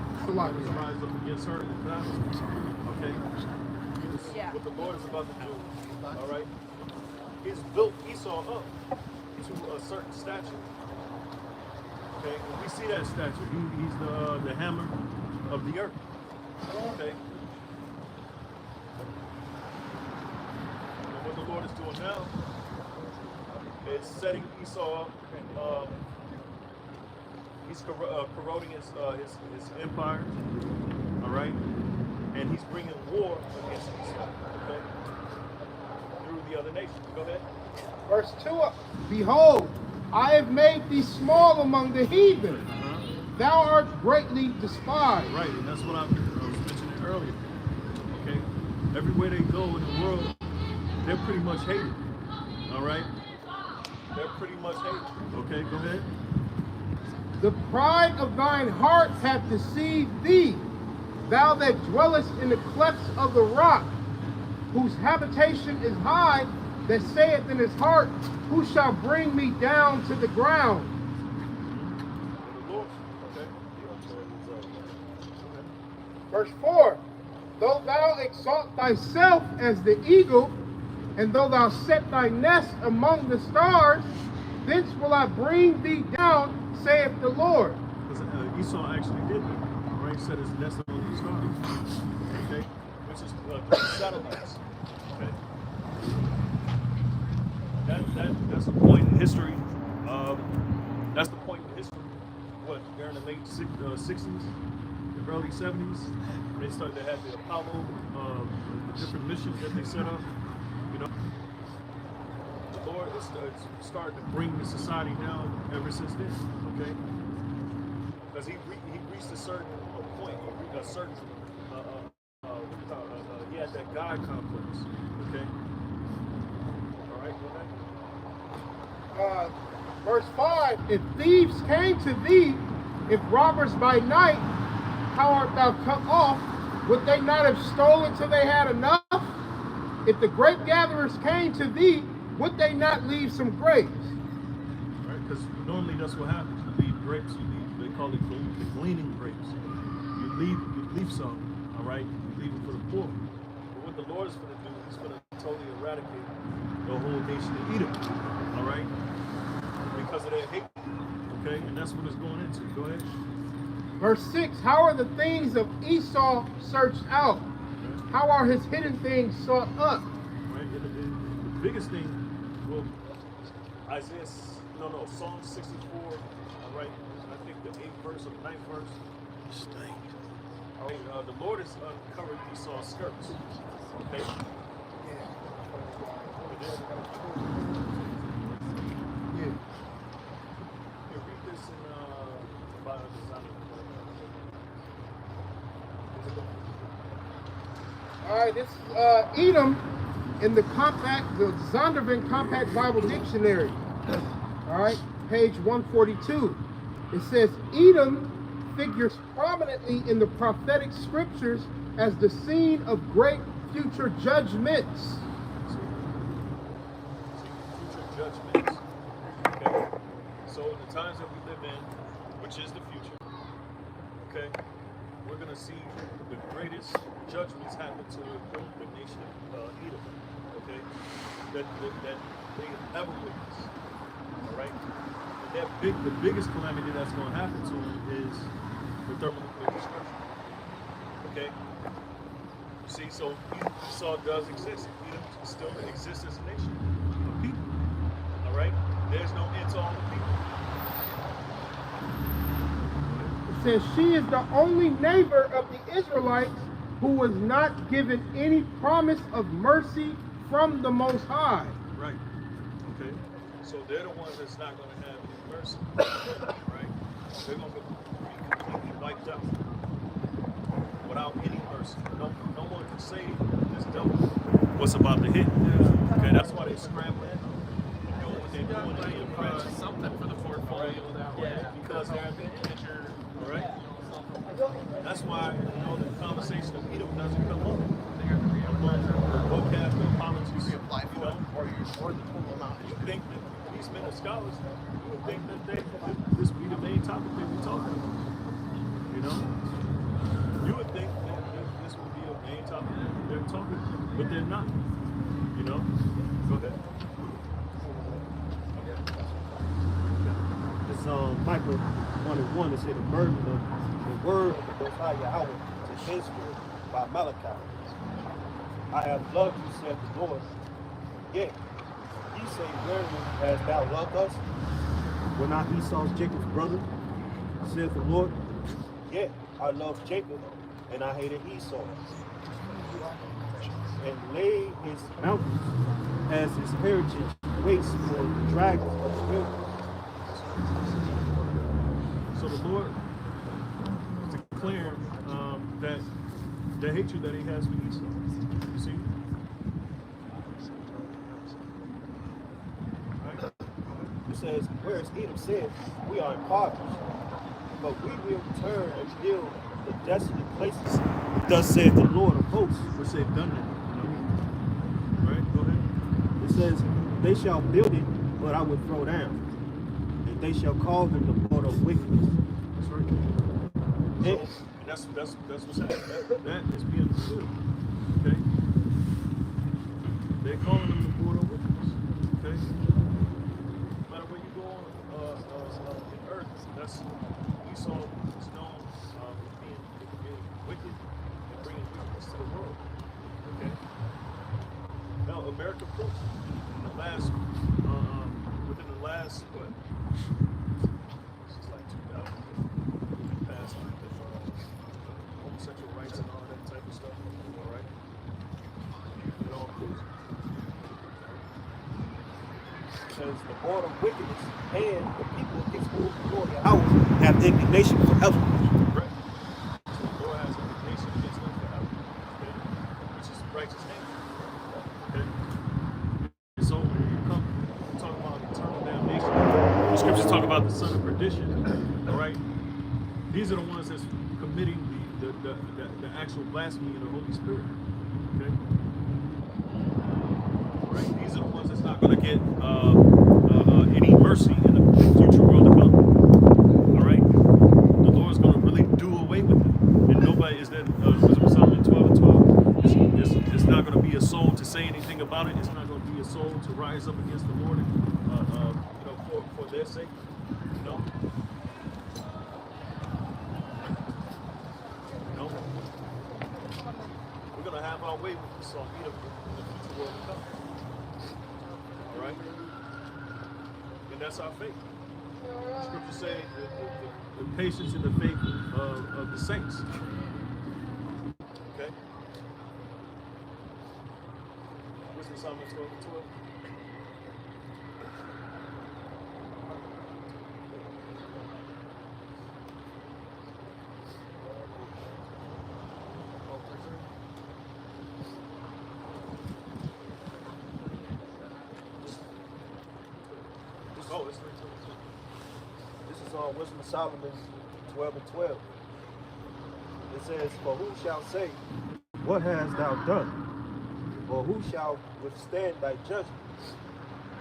Rise up against her in battle. Okay, Yeah. what the Lord is about to do. All right, he's built Esau up to a certain stature. Okay, when we see that stature, he's the hammer of the earth. Okay. And what the Lord is doing now is setting Esau up. He's corroding his empire. All right, and he's bringing war against Esau. Okay, through the other nations. Go ahead. Verse 2, behold, I have made thee small among the heathen. thou art greatly despised. Right, and that's what I was mentioning earlier. Okay, everywhere they go in the world, they're pretty much hated. All right, they're pretty much hated. Okay, go ahead. The pride of thine heart hath deceived thee, thou that dwellest in the clefts of the rock, whose habitation is high, that saith in his heart, who shall bring me down to the ground? Verse 4, though thou exalt thyself as the eagle, and though thou set thy nest among the stars, thence will I bring thee down, saith the Lord. Because Esau actually did that. Right, set his nest among the stars. Okay, which is the satellites. Okay, that's a point in history. That's the point in history. What, during the late 60s, the early 70s, they started to have the Apollo, the different missions that they set up. You know, the Lord is started to bring the society down ever since then. Okay, because he reached a certain point, a certain he had that God complex. Okay. All right. Go ahead. Verse 5, if thieves came to thee, if robbers by night, how art thou cut off? Would they not have stolen till they had enough? If the grape gatherers came to thee, would they not leave some grapes? Right, because normally that's what happens. You leave grapes, they call it the gleaning grapes. You leave some, all right? You leave them for the poor. But what the Lord is going to do, he's going to totally eradicate the whole nation of Edom, all right? Because of their hate, okay? And that's what it's going into. Go ahead. Verse 6, how are the things of Esau searched out? Okay. How are his hidden things sought up? Right, the biggest thing, well, Psalm 64, all right? I think the 8th verse or the 9th verse. All right, the Lord has uncovered Esau's skirts, okay? All right, this is Edom in the Zondervan Compact Bible Dictionary. All right, page 142. It says, Edom figures prominently in the prophetic scriptures as the scene of great future judgments. Future judgments. Okay. So in the times that we live in, which is the future, okay, we're going to see the greatest judgments happen to the nation of Edom, okay, that they have ever witnessed, all right? And the biggest calamity that's going to happen to them is the thermonuclear destruction, okay? See, so Esau does exist. Edom still exists as a nation of people, all right? There's no end to all the people. Says she is the only neighbor of the Israelites who was not given any promise of mercy from the Most High. Right. Okay. So they're the ones that's not going to have any mercy. Right? They're going to be completely wiped out without any mercy. No one can say this devil what's about to hit. Okay. That's why they're scrambling. Doing what they're doing to the oppressed. Something for the portfolio that way. Because they're in the picture. All right. That's why the conversation of Edom doesn't come up. Vocab apologies. You think that these men are scholars? You would think that this would be the main topic they be talking about. You know, you would think that this would be a main topic that they're talking about, but they're not. You know, go ahead. It's Micah 1:1. It said the burden of the word of the Most High Yahweh to Israel by Malachi. I have loved you, saith the Lord. Yet ye say, wherein hast thou loved us? Were not Esau's Jacob's brother, saith the Lord? Yet I loved Jacob, and I hated Esau, and laid his mountains as his heritage waits for the dragons of the wilderness. So the Lord declaring that the hatred that he has for Esau. You see? Right? It says, whereas Edom said, we are impoverished, but we will return and build the desolate places. Thus saith the Lord of hosts. Which they've done that. You know? Right? Go ahead. It says, they shall build it, but I will throw down. And they shall call him the Lord of wickedness. That's right. And That's what's happening. That is being fulfilled. Okay? They're calling him the Lord of wickedness. Okay? No matter where you go on in earth, that's Esau is known for being wicked and bringing wickedness to the world. Okay? Now America proves in the last within the last what? This is like 2000 past homosexual rights and all that type of stuff. All right? It all proves. says the Lord of wickedness and the people against whom the Lord Yahweh have indignation forever. Right. So the Lord has indignation against them forever. Okay? Which is righteous name. Okay? And so when you come talk about eternal damnation, the scriptures talk about the son of perdition. All right? These are the ones that's committing the actual blasphemy of the Holy Spirit. Okay? Right? These are the ones that's not going to get any mercy in the future world to come. All right? The Lord's going to really do away with it. And nobody is that, Wisdom of Solomon 12:12. It's not going to be a soul to say anything about it. It's not going to be a soul to rise up against the Lord, for their sake. You know? We're going to have our way with Esau in the future world to come. All right? And that's our faith. Scripture say the patience and the faith of the saints. Okay? Wisdom of Solomon 12:12. Oh, it's 3:22. This is on Wisdom of Solomon 12:12. It says, for who shall say, what hast thou done? Or who shall withstand thy judgment?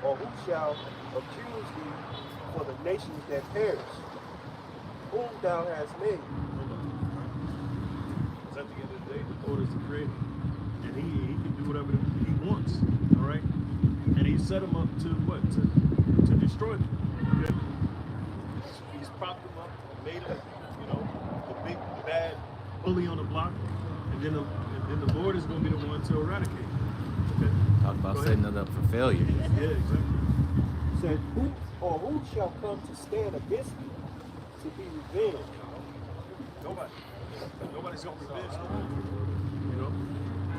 Or who shall accuse thee for the nations that perish, whom thou hast made? Because at the end of the day, the Lord is the creator. And he can do whatever he wants. All right? And he set him up to what? To destroy them. Okay? He's propped them up, made them, the big bad bully on the block. And then the Lord is going to be the one to eradicate. Okay? Talk about setting it up for failure. Yeah, exactly. Said, who shall come to stand against thee to be revenged? Nobody. Nobody's going to revenge the Lord.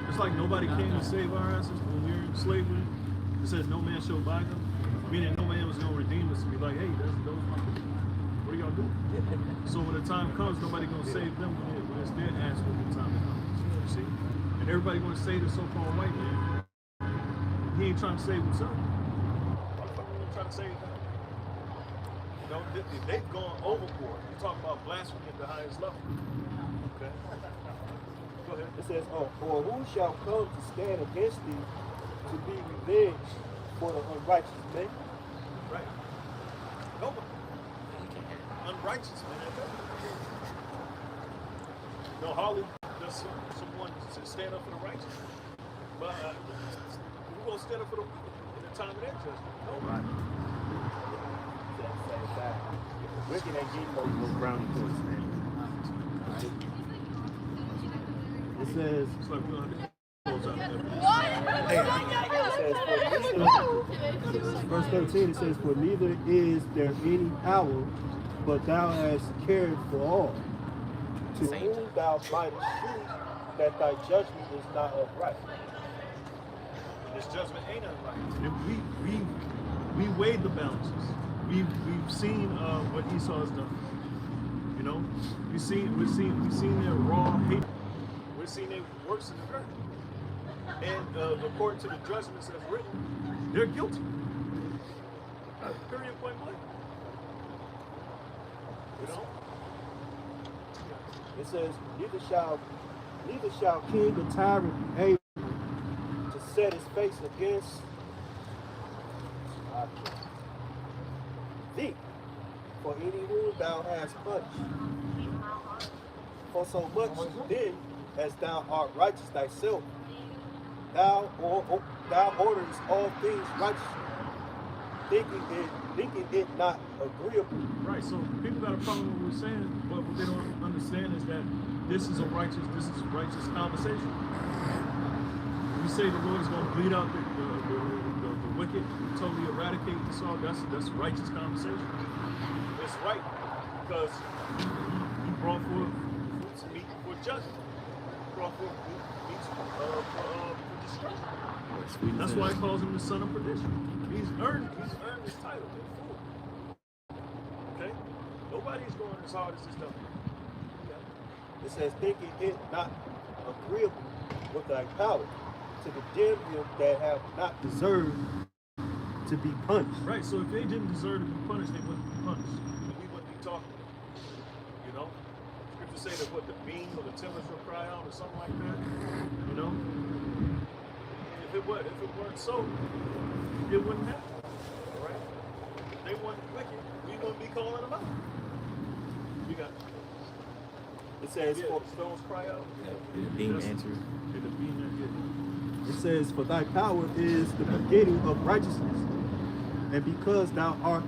It's like nobody came to save our asses when we were in slavery. It says no man shall buy them. Meaning no man was going to redeem us and be like, hey, those my people. What are y'all doing? So when the time comes, nobody's going to save them when it's their ass when the time comes. You see? And everybody want to save the so-called white man. He ain't trying to save himself. He's trying to save them. They've gone overboard. You talk about blasphemy at the highest level. Okay? Go ahead. It says, or who shall come to stand against thee to be revenged for the unrighteous men? Right. Nobody. Unrighteous man. No, hardly does someone to stand up for the righteous. But who gonna stand up for the wicked in the time of that judgment? Nobody. Wicked ain't getting no brownie points, man. It says, It's like we don't have to close out verse 13, it says, for neither is there any hour, but thou hast cared for all, to whom thou mightest shew that thy judgment is not upright. This judgment ain't upright. We weighed the balances. We've seen what Esau has done. You know, we're seeing their raw hate. We're seeing their works in the earth. And according to the judgments as written, they're guilty. Period, point blank. You know? It says, neither shall king or tyrant be able to set his face against thee, for any whom thou hast punished. For so much then as thou art righteous thyself, thou orderest all things righteously, thinking it not agreeable. Right, so people got a problem with what we're saying, but what they don't understand is that this is a righteous conversation. We say the Lord is going to bleed out the wicked, totally eradicate this all. That's righteous conversation. It's right because he brought forth fruits meat for judgment. He brought forth meat for destruction. That's why he calls him the son of perdition. He's earned his title. Okay? Nobody's going as hard as this stuff. It says, thinking it not agreeable with thy power to condemn them that have not deserved to be punished. Right, so if they didn't deserve to be punished, they wouldn't be punished. And we wouldn't be talking. You know? Scripture say that what the beam or the timbers will cry out or something like that. You know? If it weren't so, it wouldn't happen. Alright? If they weren't wicked, we wouldn't be calling them out. We got it says, yeah, the stones cry out. Did the beam answer? Did the beam answer? It says, for thy power is the beginning of righteousness, and because thou art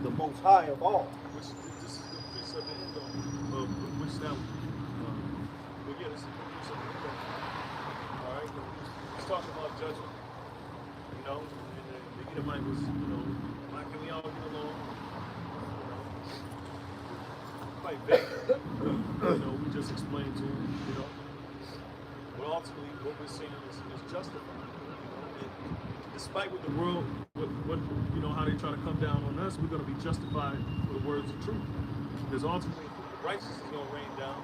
the most high of all. Which this is the precept of the end of which now, but yeah, this is the precept of the end of. All right, he's talking about judgment, you know, and the Edomite was, you know, how can we all get along? You know, quite vague. You know, we just explained to him, you know, but ultimately what we're seeing is justified. And despite what the world, what you know, how they try to come down on us, we're going to be justified for the words of truth. Because ultimately, the righteousness is going to rain down,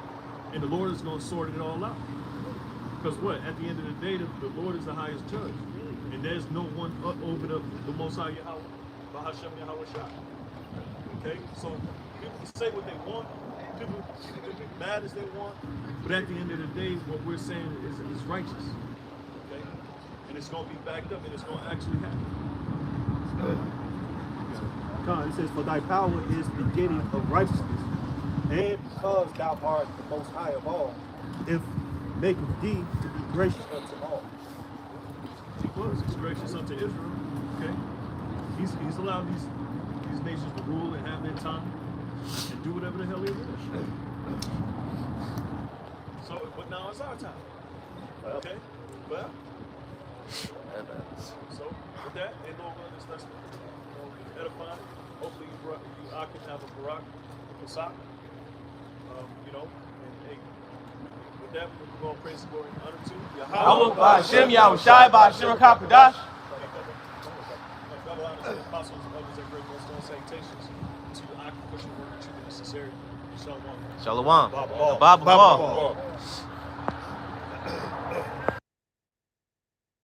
and the Lord is going to sort it all out. Because what? At the end of the day, the Lord is the highest judge. And there's no one over the Most High Yahweh, Bahashem Yahweh Shah. Okay? So people can say what they want, people can be mad as they want, but at the end of the day, what we're saying is righteous. Okay? And it's going to be backed up, and it's going to actually happen. God, it says, for thy power is the beginning of righteousness, and because thou art the most high of all, if maketh thee to be gracious unto all. He was. He's gracious unto Israel. Okay? He's allowed these nations to rule and have their time and do whatever the hell they wish. So, but now it's our time. Okay? Well, so with that, and no longer that's edifying. Hopefully I can have a Barak Pasak. You know, and hey, with that, we're going to praise the glory and honor to Yahweh Ba'Shem Yahushai Ba'Shem HaKadosh. Double honor to the apostles, elders, and great ones, salutations to the occupation, work, truth, and sincerity. Shalom. Shalom. Baba. Baba.